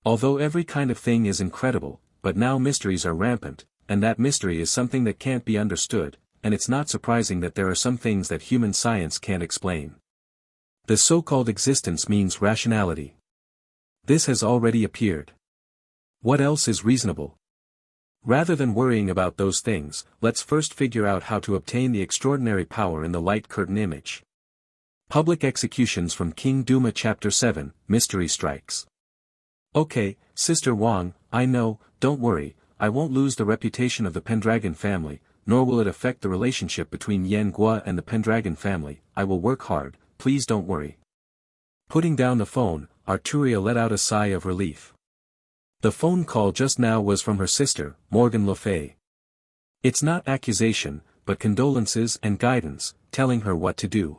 Although every kind of thing is incredible, but now mysteries are rampant, and that mystery is something that can't be understood, and it's not surprising that there are some things that human science can't explain. The so-called existence means rationality. This has already appeared. What else is reasonable? Rather than worrying about those things, let's first figure out how to obtain the extraordinary power in the light curtain image. Public executions from King Duma Chapter 7, Mystery Strikes. Okay, Sister Wang, I know, don't worry, I won't lose the reputation of the Pendragon family, nor will it affect the relationship between Yan Gua and the Pendragon family. I will work hard, please don't worry. Putting down the phone, Arturia let out a sigh of relief. The phone call just now was from her sister, Morgan Le Fay. It's not accusation, but condolences and guidance, telling her what to do.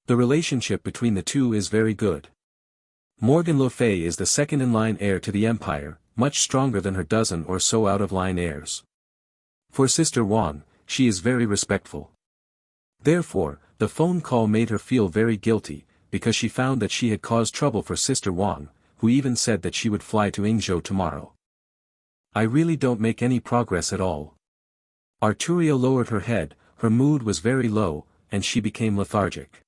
The relationship between the two is very good. Morgan Le Fay is the second-in-line heir to the empire, much stronger than her dozen or so out-of-line heirs. For Sister Wang, she is very respectful. Therefore, the phone call made her feel very guilty, because she found that she had caused trouble for Sister Wang, who even said that she would fly to Yingzhou tomorrow. I really don't make any progress at all. Arturia lowered her head, her mood was very low, and she became lethargic.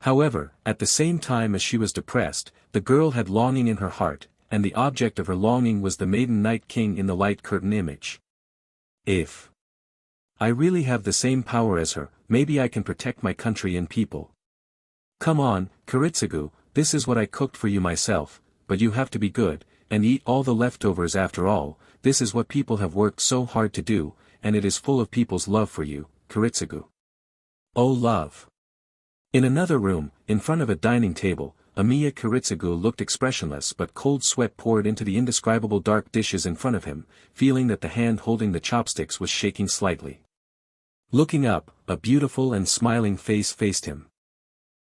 However, at the same time as she was depressed, the girl had longing in her heart, and the object of her longing was the maiden Night King in the light curtain image. If I really have the same power as her, maybe I can protect my country and people. Come on, Kiritsugu, this is what I cooked for you myself, but you have to be good, and eat all the leftovers after all, this is what people have worked so hard to do, and it is full of people's love for you, Kiritsugu. Oh love. In another room, in front of a dining table, Amiya Kiritsugu looked expressionless but cold sweat poured into the indescribable dark dishes in front of him, feeling that the hand holding the chopsticks was shaking slightly. Looking up, a beautiful and smiling face faced him.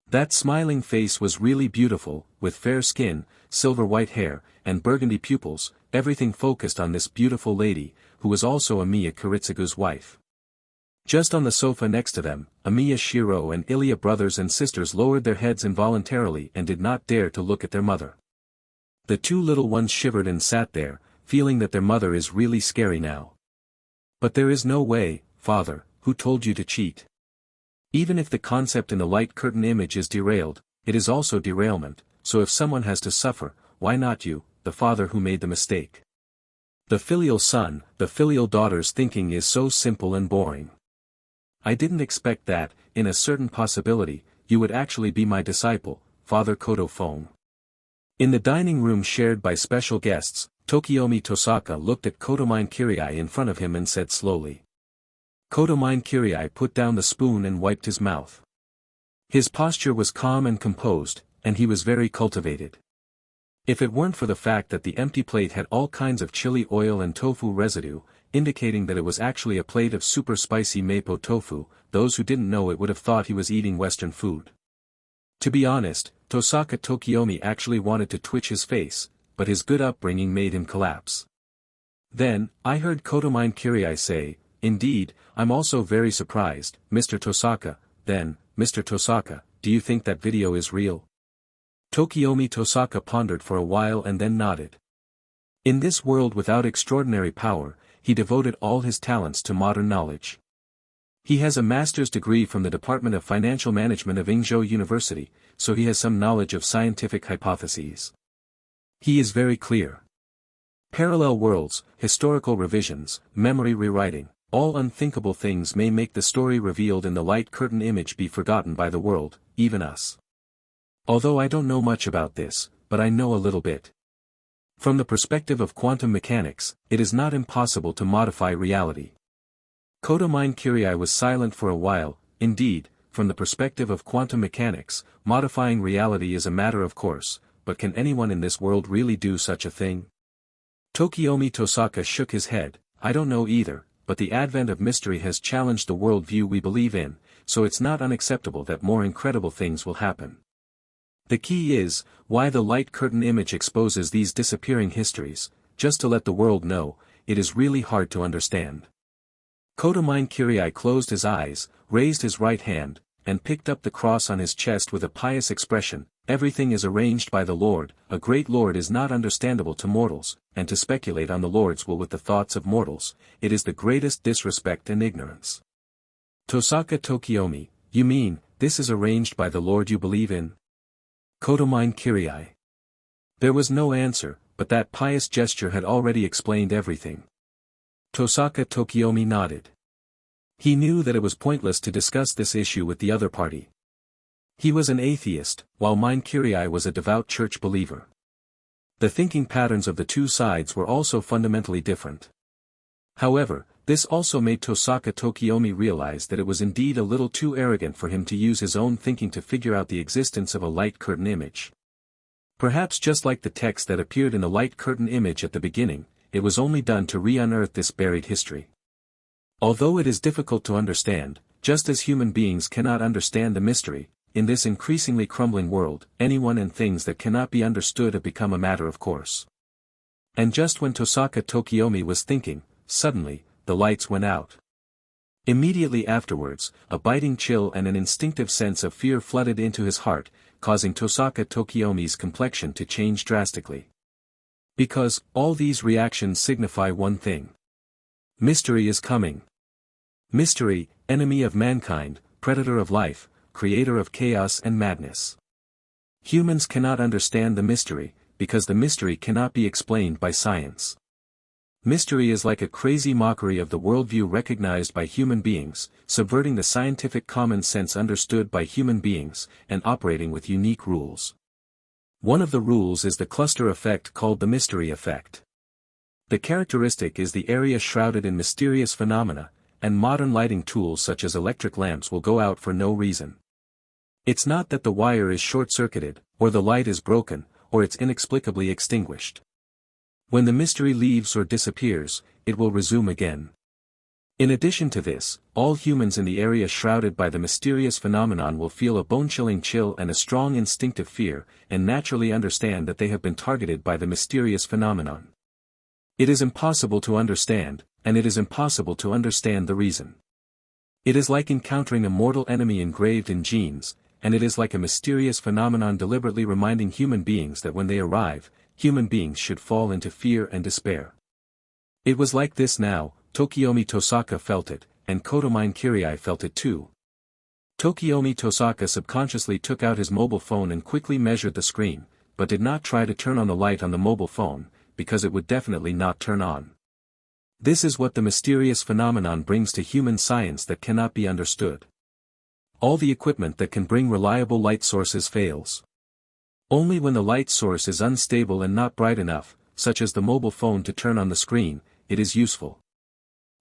That smiling face was really beautiful, with fair skin, silver white hair, and burgundy pupils, everything focused on this beautiful lady, who was also Amiya Kiritsugu's wife. Just on the sofa next to them, Amiya Shiro and Ilya brothers and sisters lowered their heads involuntarily and did not dare to look at their mother. The two little ones shivered and sat there, feeling that their mother is really scary now. But there is no way, father, who told you to cheat? Even if the concept in the light curtain image is derailed, it is also derailment, so if someone has to suffer, why not you, the father who made the mistake? The filial son, the filial daughter's thinking is so simple and boring. I didn't expect that, in a certain possibility, you would actually be my disciple, Father Koto phoned. In the dining room shared by special guests, Tokiomi Tosaka looked at Kotomine Kirai in front of him and said slowly. Kotomine Kirai put down the spoon and wiped his mouth. His posture was calm and composed, and he was very cultivated. If it weren't for the fact that the empty plate had all kinds of chili oil and tofu residue, indicating that it was actually a plate of super spicy mapo tofu, those who didn't know it would have thought he was eating Western food. To be honest, Tosaka Tokiomi actually wanted to twitch his face, but his good upbringing made him collapse. Then, I heard Kotomine Kirai say, "Indeed, I'm also very surprised, Mr. Tosaka." Then, Mr. Tosaka, do you think that video is real? Tokiomi Tosaka pondered for a while and then nodded. In this world without extraordinary power, he devoted all his talents to modern knowledge. He has a master's degree from the Department of Financial Management of Ingzhou University, so he has some knowledge of scientific hypotheses. He is very clear. Parallel worlds, historical revisions, memory rewriting, all unthinkable things may make the story revealed in the light curtain image be forgotten by the world, even us. Although I don't know much about this, but I know a little bit. From the perspective of quantum mechanics, it is not impossible to modify reality. Kotomine Kirai was silent for a while. Indeed, from the perspective of quantum mechanics, modifying reality is a matter of course, but can anyone in this world really do such a thing? Tokiomi Tosaka shook his head. I don't know either, but the advent of mystery has challenged the worldview we believe in, so it's not unacceptable that more incredible things will happen. The key is, why the light curtain image exposes these disappearing histories, just to let the world know, it is really hard to understand. Kotomine Kirai closed his eyes, raised his right hand, and picked up the cross on his chest with a pious expression. Everything is arranged by the Lord. A great Lord is not understandable to mortals, and to speculate on the Lord's will with the thoughts of mortals, it is the greatest disrespect and ignorance. Tosaka Tokiomi, you mean, this is arranged by the Lord you believe in? Kotomine Kirai. There was no answer, but that pious gesture had already explained everything. Tosaka Tokiomi nodded. He knew that it was pointless to discuss this issue with the other party. He was an atheist, while Mine Kirai was a devout church believer. The thinking patterns of the two sides were also fundamentally different. However, this also made Tosaka Tokiomi realize that it was indeed a little too arrogant for him to use his own thinking to figure out the existence of a light curtain image. Perhaps just like the text that appeared in the light curtain image at the beginning, it was only done to re-unearth this buried history. Although it is difficult to understand, just as human beings cannot understand the mystery, in this increasingly crumbling world, anyone and things that cannot be understood have become a matter of course. And just when Tosaka Tokiomi was thinking, suddenly, the lights went out. Immediately afterwards, a biting chill and an instinctive sense of fear flooded into his heart, causing Tosaka Tokiomi's complexion to change drastically. Because, all these reactions signify one thing. Mystery is coming. Mystery, enemy of mankind, predator of life, creator of chaos and madness. Humans cannot understand the mystery, because the mystery cannot be explained by science. Mystery is like a crazy mockery of the worldview recognized by human beings, subverting the scientific common sense understood by human beings, and operating with unique rules. One of the rules is the cluster effect called the mystery effect. The characteristic is the area shrouded in mysterious phenomena, and modern lighting tools such as electric lamps will go out for no reason. It's not that the wire is short-circuited, or the light is broken, or it's inexplicably extinguished. When the mystery leaves or disappears, it will resume again. In addition to this, all humans in the area shrouded by the mysterious phenomenon will feel a bone-chilling chill and a strong instinctive fear, and naturally understand that they have been targeted by the mysterious phenomenon. It is impossible to understand, and it is impossible to understand the reason. It is like encountering a mortal enemy engraved in genes, and it is like a mysterious phenomenon deliberately reminding human beings that when they arrive, human beings should fall into fear and despair. It was like this now. Tokiomi Tosaka felt it, and Kotomine Kirai felt it too. Tokiomi Tosaka subconsciously took out his mobile phone and quickly measured the screen, but did not try to turn on the light on the mobile phone, because it would definitely not turn on. This is what the mysterious phenomenon brings to human science that cannot be understood. All the equipment that can bring reliable light sources fails. Only when the light source is unstable and not bright enough, such as the mobile phone to turn on the screen, it is useful.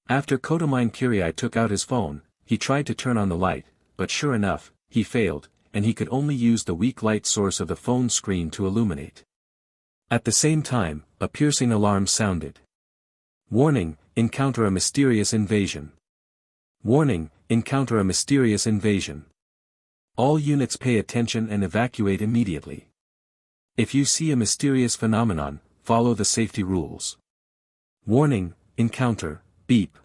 After Kotomine Kirai took out his phone, he tried to turn on the light, but sure enough, he failed, and he could only use the weak light source of the phone screen to illuminate. At the same time, a piercing alarm sounded. Warning, encounter a mysterious invasion. Warning, encounter a mysterious invasion. All units pay attention and evacuate immediately. If you see a mysterious phenomenon, follow the safety rules. Warning, encounter, beep.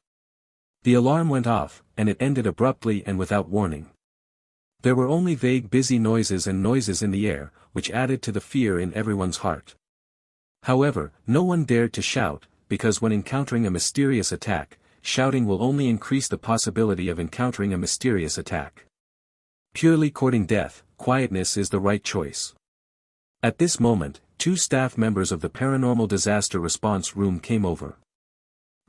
The alarm went off, and it ended abruptly and without warning. There were only vague busy noises and noises in the air, which added to the fear in everyone's heart. However, no one dared to shout, because when encountering a mysterious attack, shouting will only increase the possibility of encountering a mysterious attack. Purely courting death, quietness is the right choice. At this moment, 2 staff members of the Paranormal Disaster Response Room came over.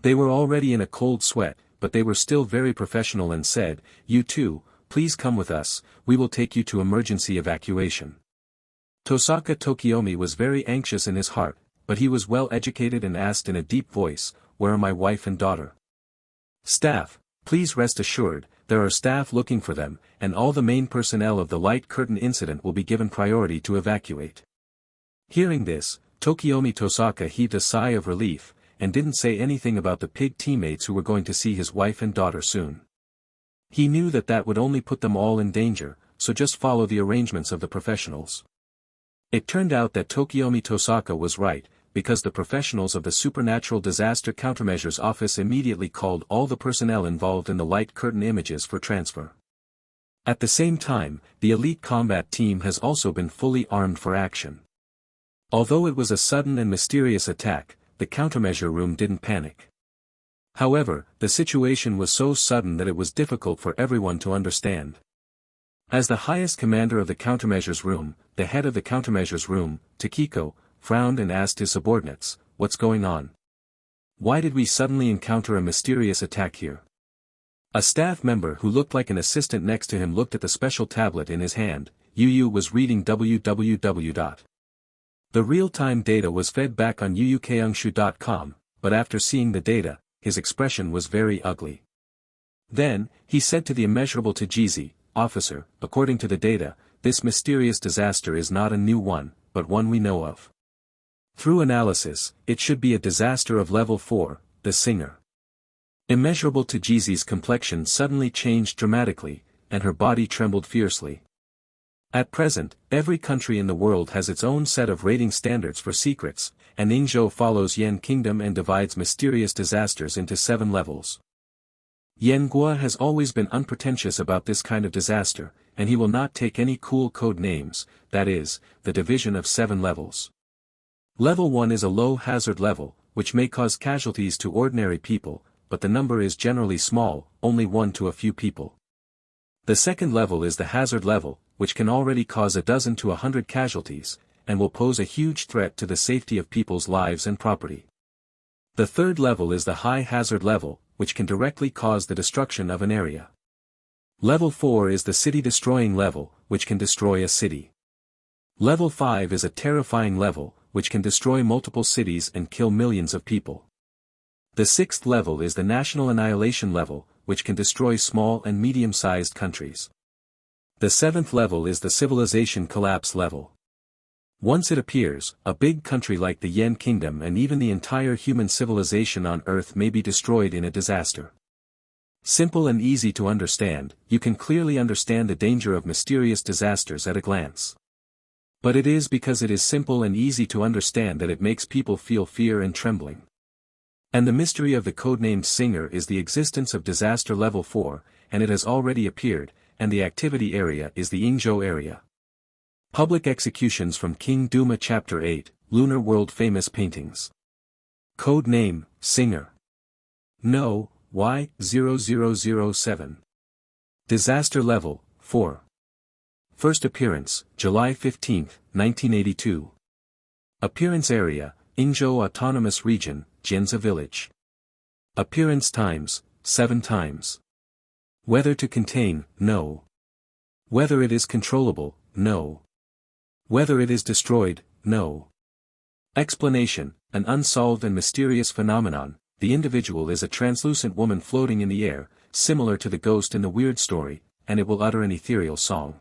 They were already in a cold sweat, but they were still very professional and said, "You two, please come with us, we will take you to emergency evacuation." Tosaka Tokiomi was very anxious in his heart, but he was well educated and asked in a deep voice, "Where are my wife and daughter?" "Staff, please rest assured, there are staff looking for them, and all the main personnel of the light curtain incident will be given priority to evacuate." Hearing this, Tokiomi Tosaka heaved a sigh of relief, and didn't say anything about the pig teammates who were going to see his wife and daughter soon. He knew that that would only put them all in danger, so just follow the arrangements of the professionals. It turned out that Tokiomi Tosaka was right, because the professionals of the Supernatural Disaster Countermeasures Office immediately called all the personnel involved in the light curtain images for transfer. At the same time, the elite combat team has also been fully armed for action. Although it was a sudden and mysterious attack, the countermeasure room didn't panic. However, the situation was so sudden that it was difficult for everyone to understand. As the highest commander of the countermeasures room, the head of the countermeasures room, Takiko, frowned and asked his subordinates, "What's going on? Why did we suddenly encounter a mysterious attack here?" A staff member who looked like an assistant next to him looked at the special tablet in his hand. Yu was reading www. The real-time data was fed back on yuukeungshu.com, but after seeing the data, his expression was very ugly. Then, he said to the immeasurable Tajizi, "Officer, according to the data, this mysterious disaster is not a new one, but one we know of. Through analysis, it should be a disaster of level 4, the singer." Immeasurable Tajizi's complexion suddenly changed dramatically, and her body trembled fiercely. At present, every country in the world has its own set of rating standards for secrets, and Ningzhou follows Yen Kingdom and divides mysterious disasters into 7 levels. Yen Gua has always been unpretentious about this kind of disaster, and he will not take any cool code names, that is, the division of 7 levels. Level 1 is a low hazard level, which may cause casualties to ordinary people, but the number is generally small, only 1 to a few people. The second level is the hazard level, which can already cause a dozen to 100 casualties, and will pose a huge threat to the safety of people's lives and property. The third level is the high hazard level, which can directly cause the destruction of an area. Level 4 is the city-destroying level, which can destroy a city. Level 5 is a terrifying level, which can destroy multiple cities and kill millions of people. The sixth level is the national annihilation level, which can destroy small and medium-sized countries. The seventh level is the civilization collapse level. Once it appears, a big country like the Yen Kingdom and even the entire human civilization on Earth may be destroyed in a disaster. Simple and easy to understand, you can clearly understand the danger of mysterious disasters at a glance. But it is because it is simple and easy to understand that it makes people feel fear and trembling. And the mystery of the codenamed Singer is the existence of disaster level 4, and it has already appeared, and the activity area is the Ingzhou area. Public executions from King Duma Chapter 8, Lunar World Famous Paintings. Code name, Singer. No, Y0007. Disaster level, 4. First appearance, July 15, 1982. Appearance area, Ingzhou Autonomous Region, Jianzi Village. Appearance times, 7 times. Whether to contain, no. Whether it is controllable, no. Whether it is destroyed, no. Explanation, an unsolved and mysterious phenomenon, the individual is a translucent woman floating in the air, similar to the ghost in the Weird Story, and it will utter an ethereal song.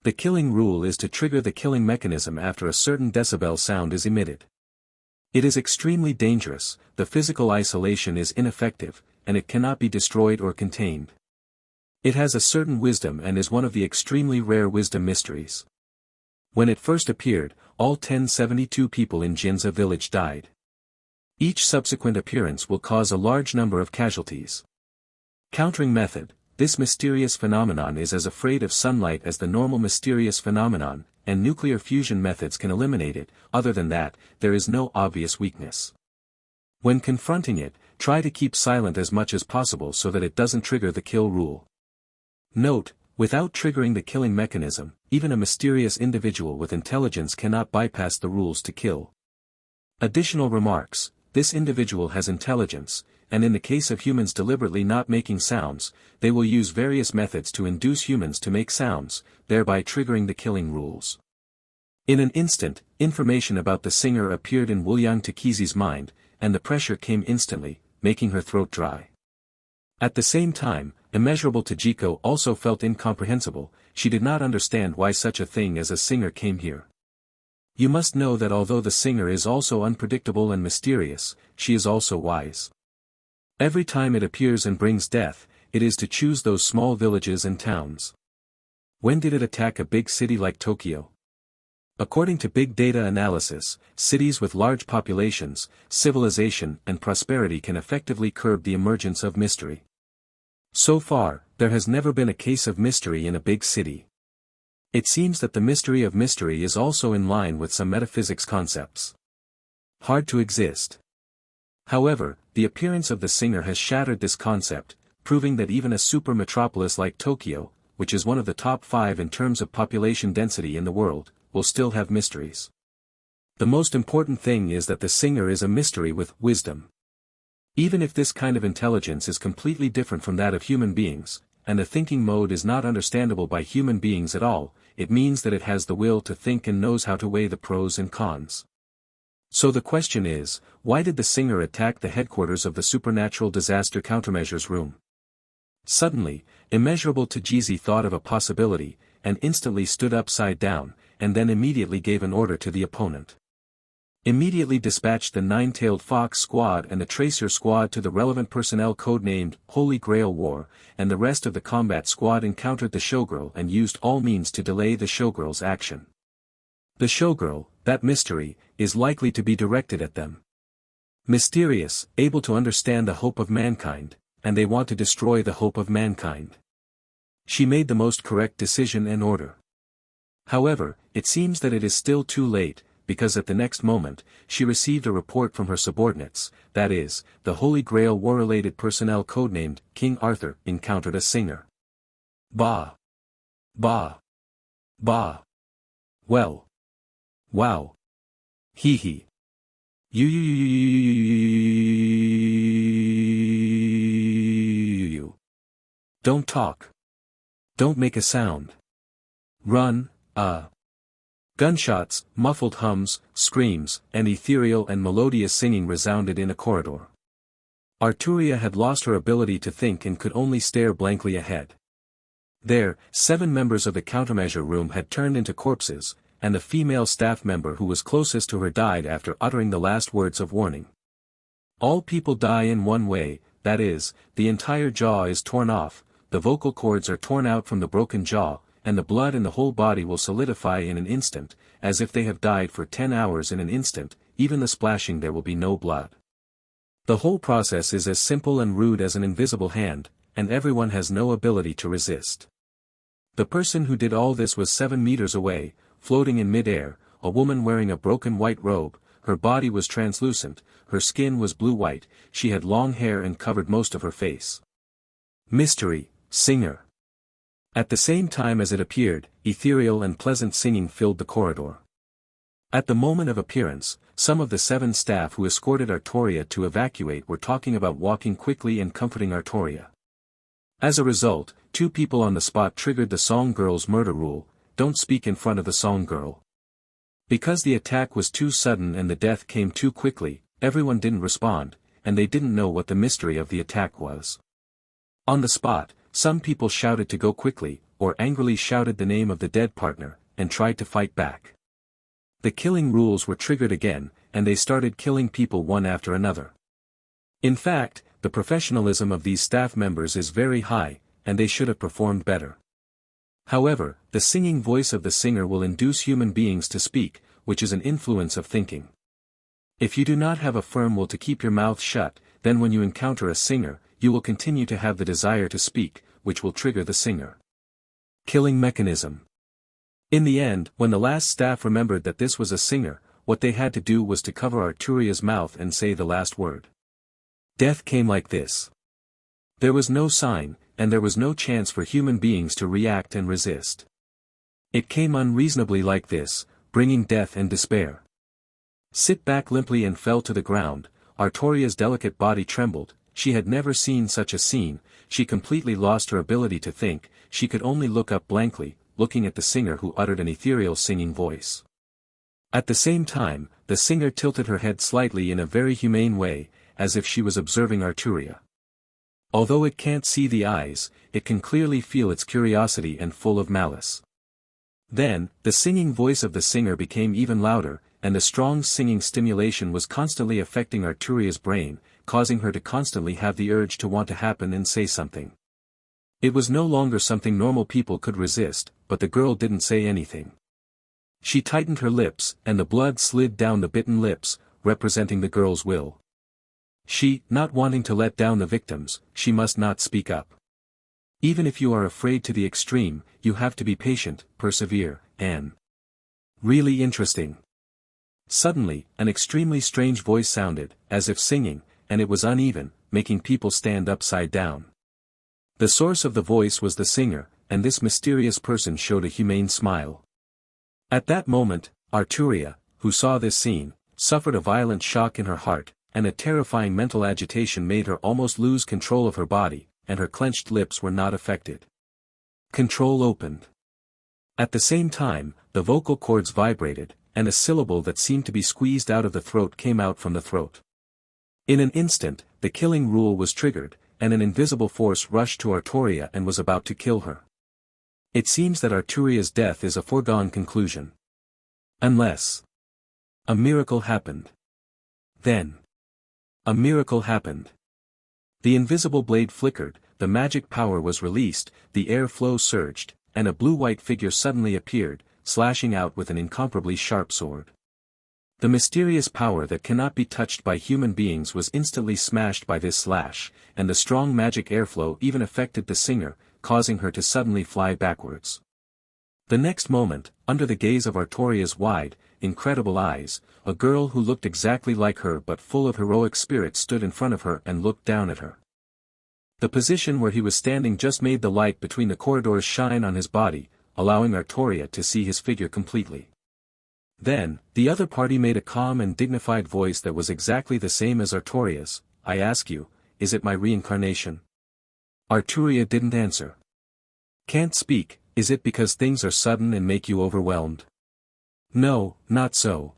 The killing rule is to trigger the killing mechanism after a certain decibel sound is emitted. It is extremely dangerous, the physical isolation is ineffective, and it cannot be destroyed or contained. It has a certain wisdom and is one of the extremely rare wisdom mysteries. When it first appeared, all 1072 people in Jianzi village died. Each subsequent appearance will cause a large number of casualties. Countering method. This mysterious phenomenon is as afraid of sunlight as the normal mysterious phenomenon, and nuclear fusion methods can eliminate it. Other than that, there is no obvious weakness. When confronting it, try to keep silent as much as possible so that it doesn't trigger the kill rule. Note, without triggering the killing mechanism, even a mysterious individual with intelligence cannot bypass the rules to kill. Additional remarks, this individual has intelligence, and in the case of humans deliberately not making sounds, they will use various methods to induce humans to make sounds, thereby triggering the killing rules. In an instant, information about the singer appeared in Wuliang Takizi's mind, and the pressure came instantly, making her throat dry. At the same time, immeasurable Tajiko also felt incomprehensible, she did not understand why such a thing as a singer came here. You must know that although the singer is also unpredictable and mysterious, she is also wise. Every time it appears and brings death, it is to choose those small villages and towns. When did it attack a big city like Tokyo? According to big data analysis, cities with large populations, civilization and prosperity can effectively curb the emergence of mystery. So far, there has never been a case of mystery in a big city. It seems that the mystery of mystery is also in line with some metaphysics concepts. Hard to exist. However, the appearance of the singer has shattered this concept, proving that even a super metropolis like Tokyo, which is one of the top 5 in terms of population density in the world, will still have mysteries. The most important thing is that the singer is a mystery with wisdom. Even if this kind of intelligence is completely different from that of human beings, and the thinking mode is not understandable by human beings at all, it means that it has the will to think and knows how to weigh the pros and cons. So the question is, why did the singer attack the headquarters of the Supernatural Disaster Countermeasures Room? Suddenly, immeasurable Tajizi thought of a possibility, and instantly stood upside down, and then immediately gave an order to the opponent. Immediately dispatched the Nine-Tailed Fox Squad and the Tracer Squad to the relevant personnel codenamed Holy Grail War, and the rest of the combat squad encountered the showgirl and used all means to delay the showgirl's action. The showgirl, that mystery, is likely to be directed at them. Mysterious, able to understand the hope of mankind, and they want to destroy the hope of mankind. She made the most correct decision and order. However, it seems that it is still too late, because at the next moment, she received a report from her subordinates, that is, the Holy Grail war-related personnel codenamed King Arthur encountered a singer. Bah! Bah! Bah! Well! Wow! Hee hee! You. Don't talk. Don't make a sound. Run, Gunshots, muffled hums, screams, and ethereal and melodious singing resounded in a corridor. Arturia had lost her ability to think and could only stare blankly ahead. There, 7 members of the countermeasure room had turned into corpses, and the female staff member who was closest to her died after uttering the last words of warning. All people die in one way, that is, the entire jaw is torn off, the vocal cords are torn out from the broken jaw, and the blood in the whole body will solidify in an instant, as if they have died for 10 hours in an instant, even the splashing there will be no blood. The whole process is as simple and rude as an invisible hand, and everyone has no ability to resist. The person who did all this was 7 meters away, floating in mid-air, a woman wearing a broken white robe, her body was translucent, her skin was blue-white, she had long hair and covered most of her face. Mystery, singer. At the same time as it appeared, ethereal and pleasant singing filled the corridor. At the moment of appearance, some of the 7 staff who escorted Artoria to evacuate were talking about walking quickly and comforting Artoria. As a result, 2 people on the spot triggered the song girl's murder rule, don't speak in front of the song girl. Because the attack was too sudden and the death came too quickly, everyone didn't respond, and they didn't know what the mystery of the attack was. On the spot, some people shouted to go quickly, or angrily shouted the name of the dead partner, and tried to fight back. The killing rules were triggered again, and they started killing people one after another. In fact, the professionalism of these staff members is very high, and they should have performed better. However, the singing voice of the singer will induce human beings to speak, which is an influence of thinking. If you do not have a firm will to keep your mouth shut, then when you encounter a singer, you will continue to have the desire to speak, which will trigger the singer. Killing mechanism. In the end, when the last staff remembered that this was a singer, what they had to do was to cover Arturia's mouth and say the last word. Death came like this. There was no sign, and there was no chance for human beings to react and resist. It came unreasonably like this, bringing death and despair. Sit back limply and fell to the ground, Artoria's delicate body trembled, she had never seen such a scene, she completely lost her ability to think, she could only look up blankly, looking at the singer who uttered an ethereal singing voice. At the same time, the singer tilted her head slightly in a very humane way, as if she was observing Arturia. Although it can't see the eyes, it can clearly feel its curiosity and full of malice. Then, the singing voice of the singer became even louder, and the strong singing stimulation was constantly affecting Arturia's brain, causing her to constantly have the urge to want to happen and say something. It was no longer something normal people could resist, but the girl didn't say anything. She tightened her lips, and the blood slid down the bitten lips, representing the girl's will. She, not wanting to let down the victims, she must not speak up. Even if you are afraid to the extreme, you have to be patient, persevere, and really interesting. Suddenly, an extremely strange voice sounded, as if singing, and it was uneven, making people stand upside down. The source of the voice was the singer, and this mysterious person showed a humane smile. At that moment, Arturia, who saw this scene, suffered a violent shock in her heart, and a terrifying mental agitation made her almost lose control of her body, and her clenched lips were not affected. Control opened. At the same time, the vocal cords vibrated, and a syllable that seemed to be squeezed out of the throat came out from the throat. In an instant, the killing rule was triggered, and an invisible force rushed to Arturia and was about to kill her. It seems that Arturia's death is a foregone conclusion. Unless a miracle happened. Then a miracle happened. The invisible blade flickered, the magic power was released, the air flow surged, and a blue-white figure suddenly appeared, slashing out with an incomparably sharp sword. The mysterious power that cannot be touched by human beings was instantly smashed by this slash, and the strong magic airflow even affected the singer, causing her to suddenly fly backwards. The next moment, under the gaze of Artoria's wide, incredible eyes, a girl who looked exactly like her but full of heroic spirit stood in front of her and looked down at her. The position where he was standing just made the light between the corridors shine on his body, allowing Artoria to see his figure completely. Then, the other party made a calm and dignified voice that was exactly the same as Artoria's. "I ask you, is it my reincarnation?" Arturia didn't answer. "Can't speak, is it because things are sudden and make you overwhelmed?" "No, not so.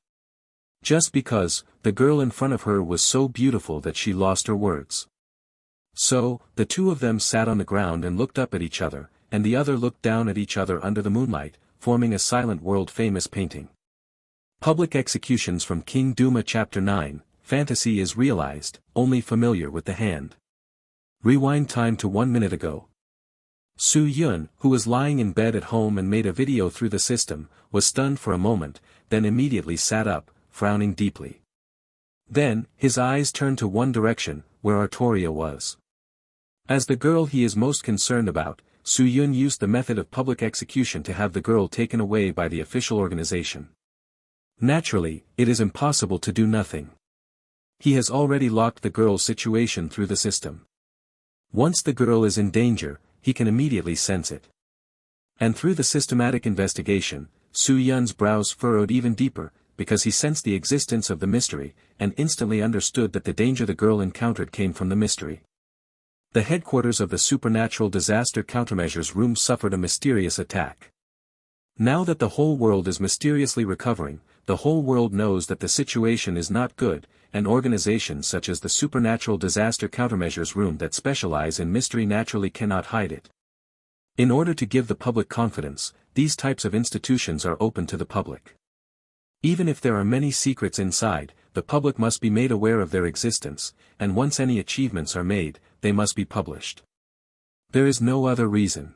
Just because, the girl in front of her was so beautiful that she lost her words." So, the two of them sat on the ground and looked up at each other, and the other looked down at each other under the moonlight, forming a silent world-famous painting. Public executions from King Duma Chapter 9, Fantasy is realized, only familiar with the hand. Rewind time to 1 minute ago. Su Yun, who was lying in bed at home and made a video through the system, was stunned for a moment, then immediately sat up, frowning deeply. Then, his eyes turned to one direction, where Artoria was. As the girl he is most concerned about, Su Yun used the method of public execution to have the girl taken away by the official organization. Naturally, it is impossible to do nothing. He has already locked the girl's situation through the system. Once the girl is in danger, he can immediately sense it. And through the systematic investigation, Su Yun's brows furrowed even deeper, because he sensed the existence of the mystery, and instantly understood that the danger the girl encountered came from the mystery. The headquarters of the Supernatural Disaster Countermeasures Room suffered a mysterious attack. Now that the whole world is mysteriously recovering, the whole world knows that the situation is not good, and organizations such as the Supernatural Disaster Countermeasures Room that specialize in mystery naturally cannot hide it. In order to give the public confidence, these types of institutions are open to the public. Even if there are many secrets inside, the public must be made aware of their existence, and once any achievements are made, they must be published. There is no other reason.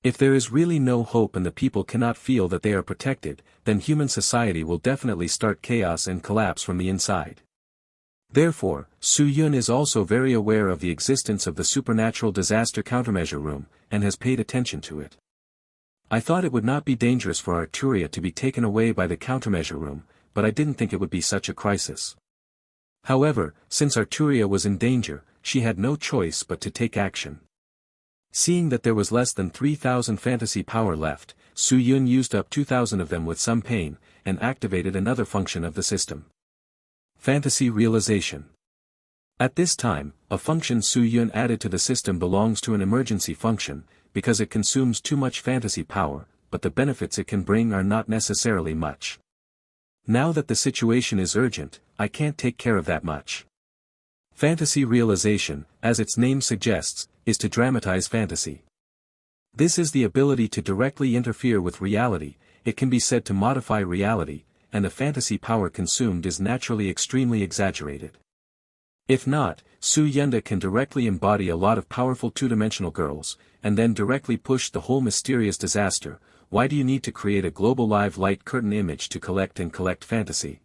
If there is really no hope and the people cannot feel that they are protected, then human society will definitely start chaos and collapse from the inside. Therefore, Su Yun is also very aware of the existence of the Supernatural Disaster Countermeasure Room, and has paid attention to it. I thought it would not be dangerous for Arturia to be taken away by the countermeasure room, but I didn't think it would be such a crisis. However, since Arturia was in danger, she had no choice but to take action. Seeing that there was less than 3,000 fantasy power left, Su Yun used up 2,000 of them with some pain, and activated another function of the system. Fantasy realization. At this time, a function Su Yun added to the system belongs to an emergency function, because it consumes too much fantasy power, but the benefits it can bring are not necessarily much. Now that the situation is urgent, I can't take care of that much. Fantasy realization, as its name suggests, is to dramatize fantasy. This is the ability to directly interfere with reality. It can be said to modify reality, and the fantasy power consumed is naturally extremely exaggerated. If not, Su Yunda can directly embody a lot of powerful two-dimensional girls, and then directly push the whole mysterious disaster. Why do you need to create a global live light curtain image to collect fantasy?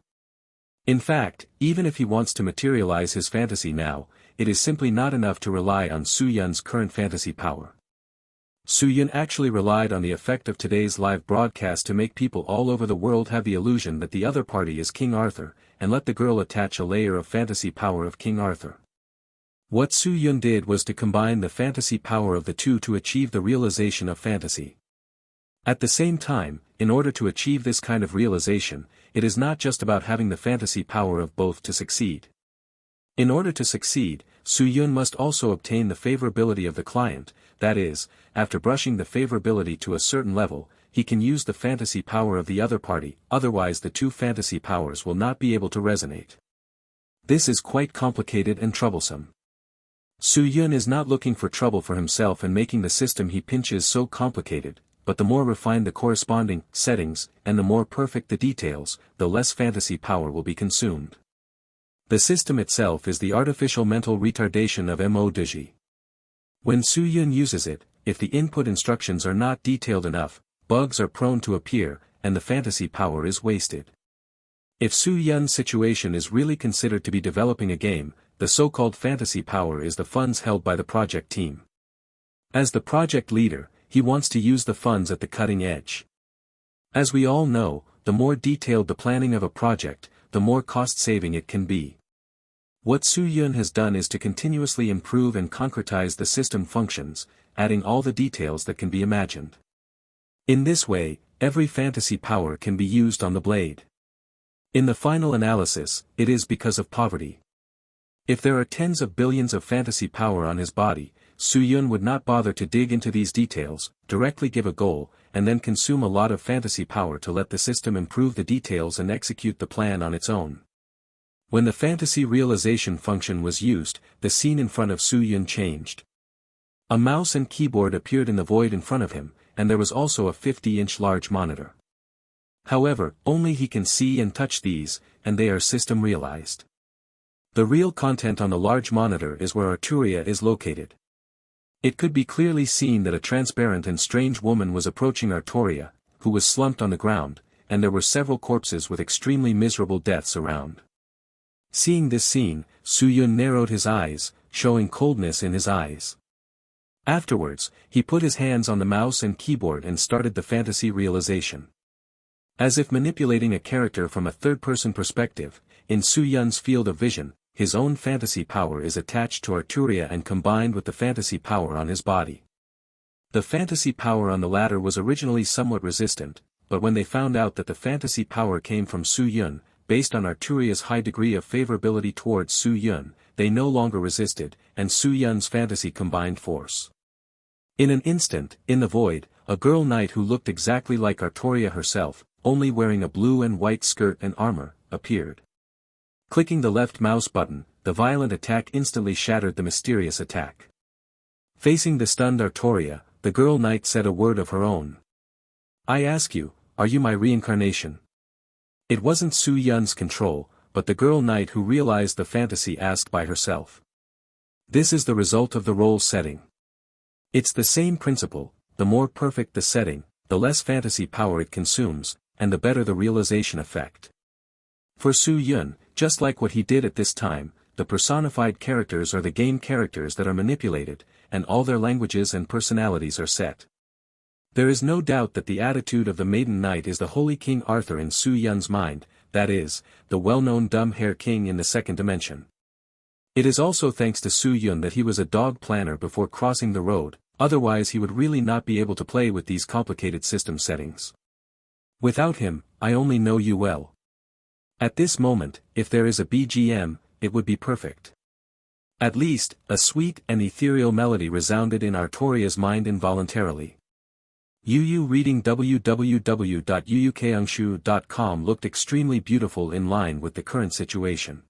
In fact, even if he wants to materialize his fantasy now, it is simply not enough to rely on Su Yun's current fantasy power. Su Yun actually relied on the effect of today's live broadcast to make people all over the world have the illusion that the other party is King Arthur, and let the girl attach a layer of fantasy power of King Arthur. What Su Yun did was to combine the fantasy power of the two to achieve the realization of fantasy. At the same time, in order to achieve this kind of realization, it is not just about having the fantasy power of both to succeed. In order to succeed, Su Yun must also obtain the favorability of the client, that is, after brushing the favorability to a certain level, he can use the fantasy power of the other party, otherwise the two fantasy powers will not be able to resonate. This is quite complicated and troublesome. Su Yun is not looking for trouble for himself and making the system he pinches so complicated, but the more refined the corresponding settings, and the more perfect the details, the less fantasy power will be consumed. The system itself is the artificial mental retardation of Mo2G. When Su Yun uses it, if the input instructions are not detailed enough, bugs are prone to appear, and the fantasy power is wasted. If Su Yun's situation is really considered to be developing a game, the so-called fantasy power is the funds held by the project team. As the project leader, he wants to use the funds at the cutting edge. As we all know, the more detailed the planning of a project, the more cost-saving it can be. What Su-yun has done is to continuously improve and concretize the system functions, adding all the details that can be imagined. In this way, every fantasy power can be used on the blade. In the final analysis, it is because of poverty. If there are tens of billions of fantasy power on his body, Su-yun would not bother to dig into these details, directly give a goal, and then consume a lot of fantasy power to let the system improve the details and execute the plan on its own. When the fantasy realization function was used, the scene in front of Su-yun changed. A mouse and keyboard appeared in the void in front of him, and there was also a 50-inch large monitor. However, only he can see and touch these, and they are system realized. The real content on the large monitor is where Arturia is located. It could be clearly seen that a transparent and strange woman was approaching Arturia, who was slumped on the ground, and there were several corpses with extremely miserable deaths around. Seeing this scene, Su-yun narrowed his eyes, showing coldness in his eyes. Afterwards, he put his hands on the mouse and keyboard and started the fantasy realization. As if manipulating a character from a third-person perspective, in Su-yun's field of vision, his own fantasy power is attached to Arturia and combined with the fantasy power on his body. The fantasy power on the latter was originally somewhat resistant, but when they found out that the fantasy power came from Su-yun, based on Arturia's high degree of favorability towards Su-yun, they no longer resisted, and Su-yun's fantasy combined force. In an instant, in the void, a girl knight who looked exactly like Arturia herself, only wearing a blue and white skirt and armor, appeared. Clicking the left mouse button, the violent attack instantly shattered the mysterious attack. Facing the stunned Arturia, the girl knight said a word of her own. "I ask you, are you my reincarnation?" It wasn't Su-yun's control, but the girl knight who realized the fantasy asked by herself. This is the result of the role setting. It's the same principle, the more perfect the setting, the less fantasy power it consumes, and the better the realization effect. For Su-yun, just like what he did at this time, the personified characters are the game characters that are manipulated, and all their languages and personalities are set. There is no doubt that the attitude of the Maiden Knight is the Holy King Arthur in Su-yun's mind, that is, the well-known dumb hair king in the second dimension. It is also thanks to Su-yun that he was a dog planner before crossing the road, otherwise he would really not be able to play with these complicated system settings. Without him, I only know you well. At this moment, if there is a BGM, it would be perfect. At least, a sweet and ethereal melody resounded in Arturia's mind involuntarily. Yu reading www.yuukangshu.com looked extremely beautiful in line with the current situation.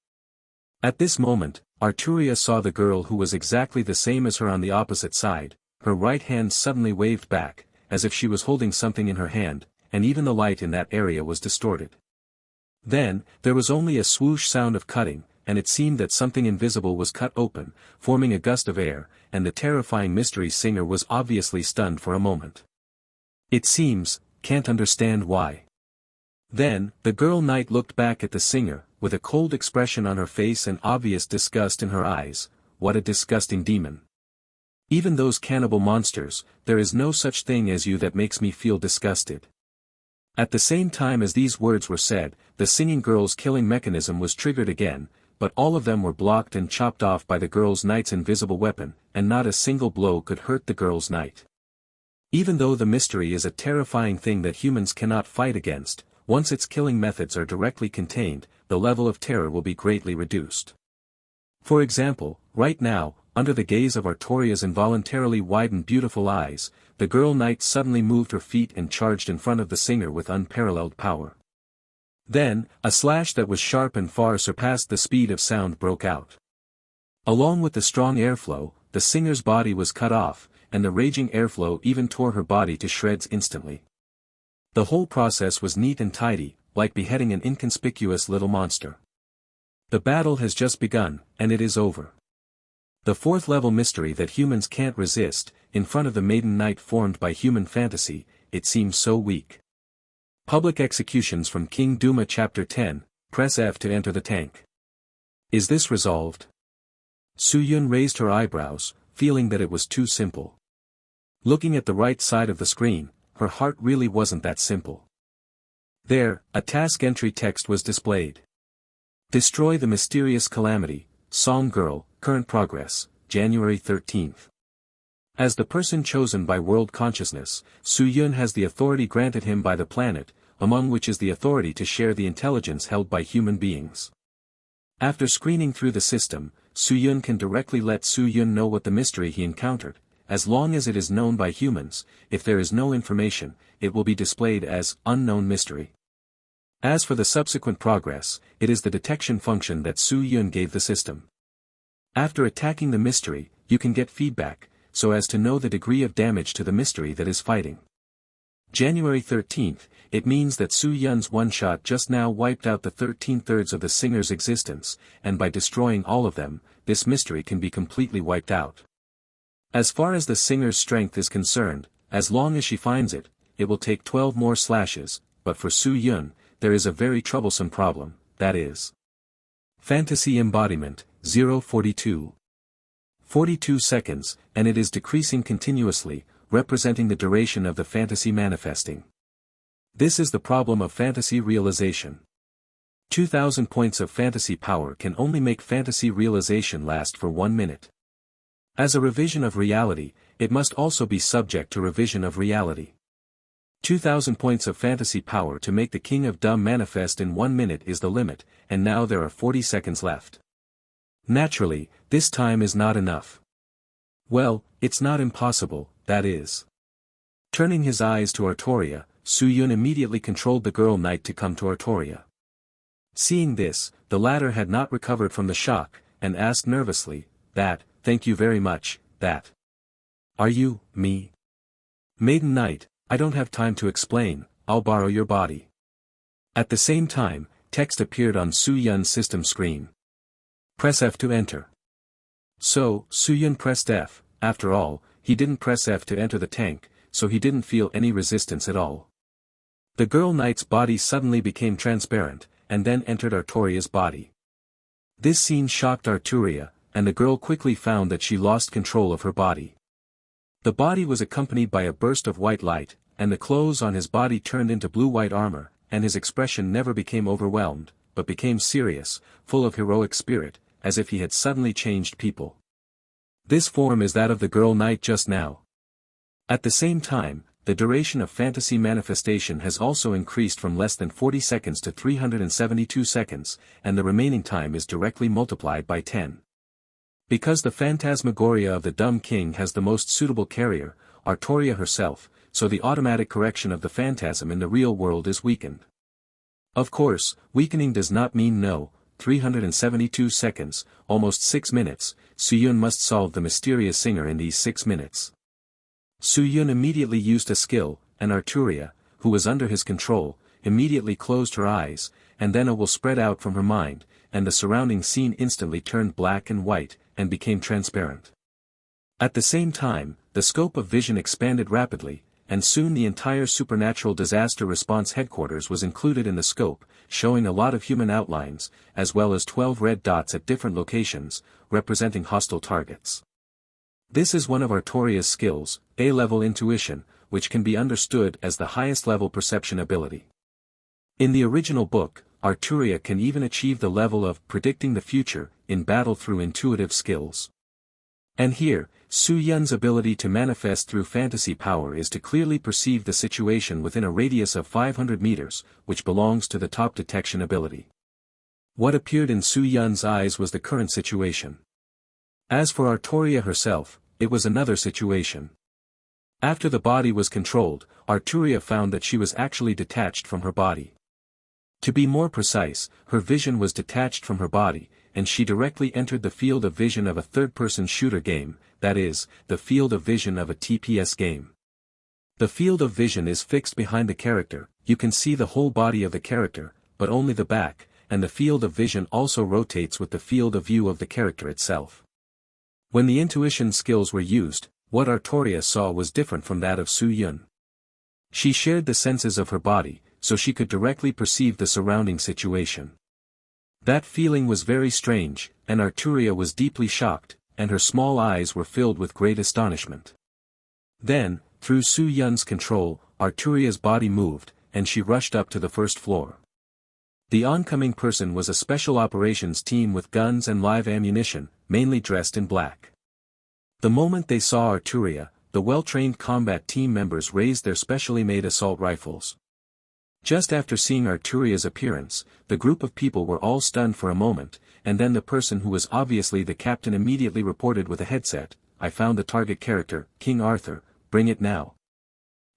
At this moment, Arturia saw the girl who was exactly the same as her on the opposite side, her right hand suddenly waved back, as if she was holding something in her hand, and even the light in that area was distorted. Then, there was only a swoosh sound of cutting, and it seemed that something invisible was cut open, forming a gust of air, and the terrifying mystery singer was obviously stunned for a moment. It seems, can't understand why. Then, the girl knight looked back at the singer, with a cold expression on her face and obvious disgust in her eyes. What a disgusting demon. Even those cannibal monsters, there is no such thing as you that makes me feel disgusted. At the same time as these words were said, the singing girl's killing mechanism was triggered again, but all of them were blocked and chopped off by the girl's knight's invisible weapon, and not a single blow could hurt the girl's knight. Even though the mystery is a terrifying thing that humans cannot fight against, once its killing methods are directly contained, the level of terror will be greatly reduced. For example, right now, under the gaze of Arturia's involuntarily widened beautiful eyes, the girl knight suddenly moved her feet and charged in front of the singer with unparalleled power. Then, a slash that was sharp and far surpassed the speed of sound broke out. Along with the strong airflow, the singer's body was cut off, and the raging airflow even tore her body to shreds instantly. The whole process was neat and tidy, like beheading an inconspicuous little monster. The battle has just begun, and it is over. The fourth level mystery that humans can't resist, in front of the Maiden Knight formed by human fantasy, it seems so weak. Public executions from King Duma Chapter 10, press F to enter the tank. Is this resolved? Su-yun raised her eyebrows, feeling that it was too simple. Looking at the right side of the screen, her heart really wasn't that simple. There, a task entry text was displayed. Destroy the mysterious calamity, Song Girl, current progress, January 13th. As the person chosen by world consciousness, Su-yun has the authority granted him by the planet, among which is the authority to share the intelligence held by human beings. After screening through the system, Su-yun can directly let Su-yun know what the mystery he encountered. As long as it is known by humans, if there is no information, it will be displayed as unknown mystery. As for the subsequent progress, it is the detection function that Su-yun gave the system. After attacking the mystery, you can get feedback, so as to know the degree of damage to the mystery that is fighting. January 13th, it means that Su-yun's one-shot just now wiped out the 13/3 of the singer's existence, and by destroying all of them, this mystery can be completely wiped out. As far as the singer's strength is concerned, as long as she finds it, it will take 12 more slashes, but for Su-yun, there is a very troublesome problem, that is. Fantasy embodiment, 042. 42 seconds, and it is decreasing continuously, representing the duration of the fantasy manifesting. This is the problem of fantasy realization. 2000 points of fantasy power can only make fantasy realization last for 1 minute. As a revision of reality, it must also be subject to revision of reality. 2000 points of fantasy power to make the King of Dum manifest in 1 minute is the limit, and now there are 40 seconds left. Naturally, this time is not enough. Well, it's not impossible, that is. Turning his eyes to Artoria, Su-yun immediately controlled the girl knight to come to Artoria. Seeing this, the latter had not recovered from the shock, and asked nervously, "Thank you very much, that. Are you, me?" "Maiden Knight, I don't have time to explain, I'll borrow your body." At the same time, text appeared on Su-yun's system screen. Press F to enter. So, Su-yun pressed F. After all, he didn't press F to enter the tank, so he didn't feel any resistance at all. The girl knight's body suddenly became transparent, and then entered Artoria's body. This scene shocked Arturia, and the girl quickly found that she lost control of her body. The body was accompanied by a burst of white light, and the clothes on his body turned into blue-white armor, and his expression never became overwhelmed, but became serious, full of heroic spirit, as if he had suddenly changed people. This form is that of the girl knight just now. At the same time, the duration of fantasy manifestation has also increased from less than 40 seconds to 372 seconds, and the remaining time is directly multiplied by 10. Because the phantasmagoria of the dumb king has the most suitable carrier, Artoria herself, so the automatic correction of the phantasm in the real world is weakened. Of course, weakening does not mean no. 372 seconds, almost 6 minutes, Su-yun must solve the mysterious singer in these 6 minutes. Su-yun immediately used a skill, and Arturia, who was under his control, immediately closed her eyes, and then a will spread out from her mind, and the surrounding scene instantly turned black and white, and became transparent. At the same time, the scope of vision expanded rapidly, and soon the entire supernatural disaster response headquarters was included in the scope, showing a lot of human outlines, as well as 12 red dots at different locations, representing hostile targets. This is one of Artoria's skills, A-level intuition, which can be understood as the highest level perception ability. In the original book, Arturia can even achieve the level of predicting the future in battle through intuitive skills. And here, Su-yun's ability to manifest through fantasy power is to clearly perceive the situation within a radius of 500 meters, which belongs to the top detection ability. What appeared in Su-yun's eyes was the current situation. As for Artoria herself, it was another situation. After the body was controlled, Arturia found that she was actually detached from her body. To be more precise, her vision was detached from her body, and she directly entered the field of vision of a third-person shooter game, that is, the field of vision of a TPS game. The field of vision is fixed behind the character, you can see the whole body of the character, but only the back, and the field of vision also rotates with the field of view of the character itself. When the intuition skills were used, what Artoria saw was different from that of Su-yun. She shared the senses of her body, so she could directly perceive the surrounding situation. That feeling was very strange, and Arturia was deeply shocked, and her small eyes were filled with great astonishment. Then, through Su-yun's control, Arturia's body moved, and she rushed up to the first floor. The oncoming person was a special operations team with guns and live ammunition, mainly dressed in black. The moment they saw Arturia, the well-trained combat team members raised their specially made assault rifles. Just after seeing Arturia's appearance, the group of people were all stunned for a moment, and then the person who was obviously the captain immediately reported with a headset, "I found the target character, King Arthur, bring it now."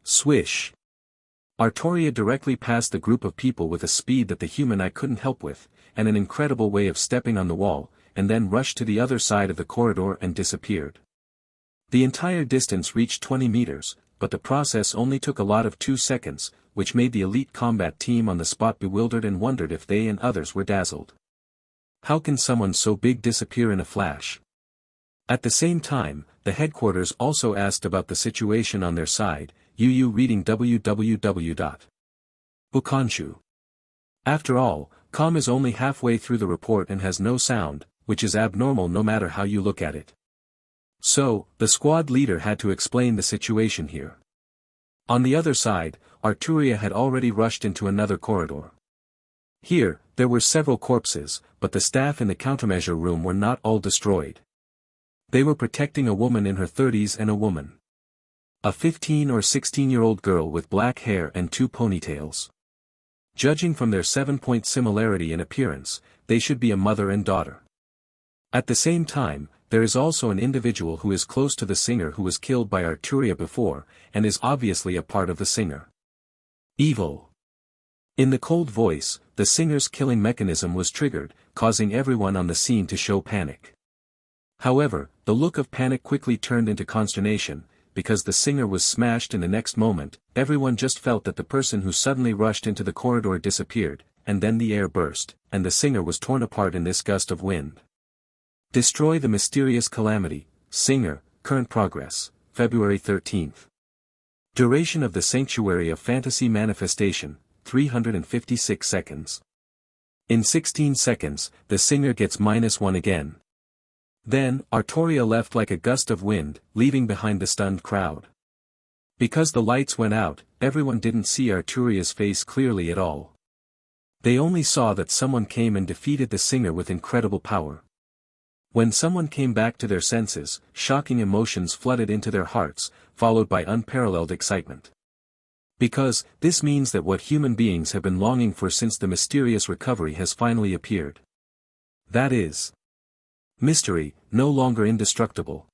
Swish! Arturia directly passed the group of people with a speed that the human eye couldn't help with, and an incredible way of stepping on the wall, and then rushed to the other side of the corridor and disappeared. The entire distance reached 20 meters, but the process only took a lot of 2 seconds, which made the elite combat team on the spot bewildered and wondered if they and others were dazzled. How can someone so big disappear in a flash? At the same time, the headquarters also asked about the situation on their side, UU reading www.Bukanshu. After all, Com is only halfway through the report and has no sound, which is abnormal no matter how you look at it. So, the squad leader had to explain the situation here. On the other side, Arturia had already rushed into another corridor. Here, there were several corpses, but the staff in the countermeasure room were not all destroyed. They were protecting a woman in her 30s and a woman. A 15 or 16-year-old girl with black hair and 2 ponytails. Judging from their 7-point similarity in appearance, they should be a mother and daughter. At the same time, there is also an individual who is close to the singer who was killed by Arturia before, and is obviously a part of the singer. Evil. In the cold voice, the singer's killing mechanism was triggered, causing everyone on the scene to show panic. However, the look of panic quickly turned into consternation, because the singer was smashed in the next moment. Everyone just felt that the person who suddenly rushed into the corridor disappeared, and then the air burst, and the singer was torn apart in this gust of wind. Destroy the mysterious calamity, Singer, current progress, February 13th. Duration of the Sanctuary of Fantasy Manifestation, 356 seconds. In 16 seconds, the singer gets -1 again. Then, Arturia left like a gust of wind, leaving behind the stunned crowd. Because the lights went out, everyone didn't see Arturia's face clearly at all. They only saw that someone came and defeated the singer with incredible power. When someone came back to their senses, shocking emotions flooded into their hearts, followed by unparalleled excitement. Because, this means that what human beings have been longing for since the mysterious recovery has finally appeared. That is, mystery, no longer indestructible.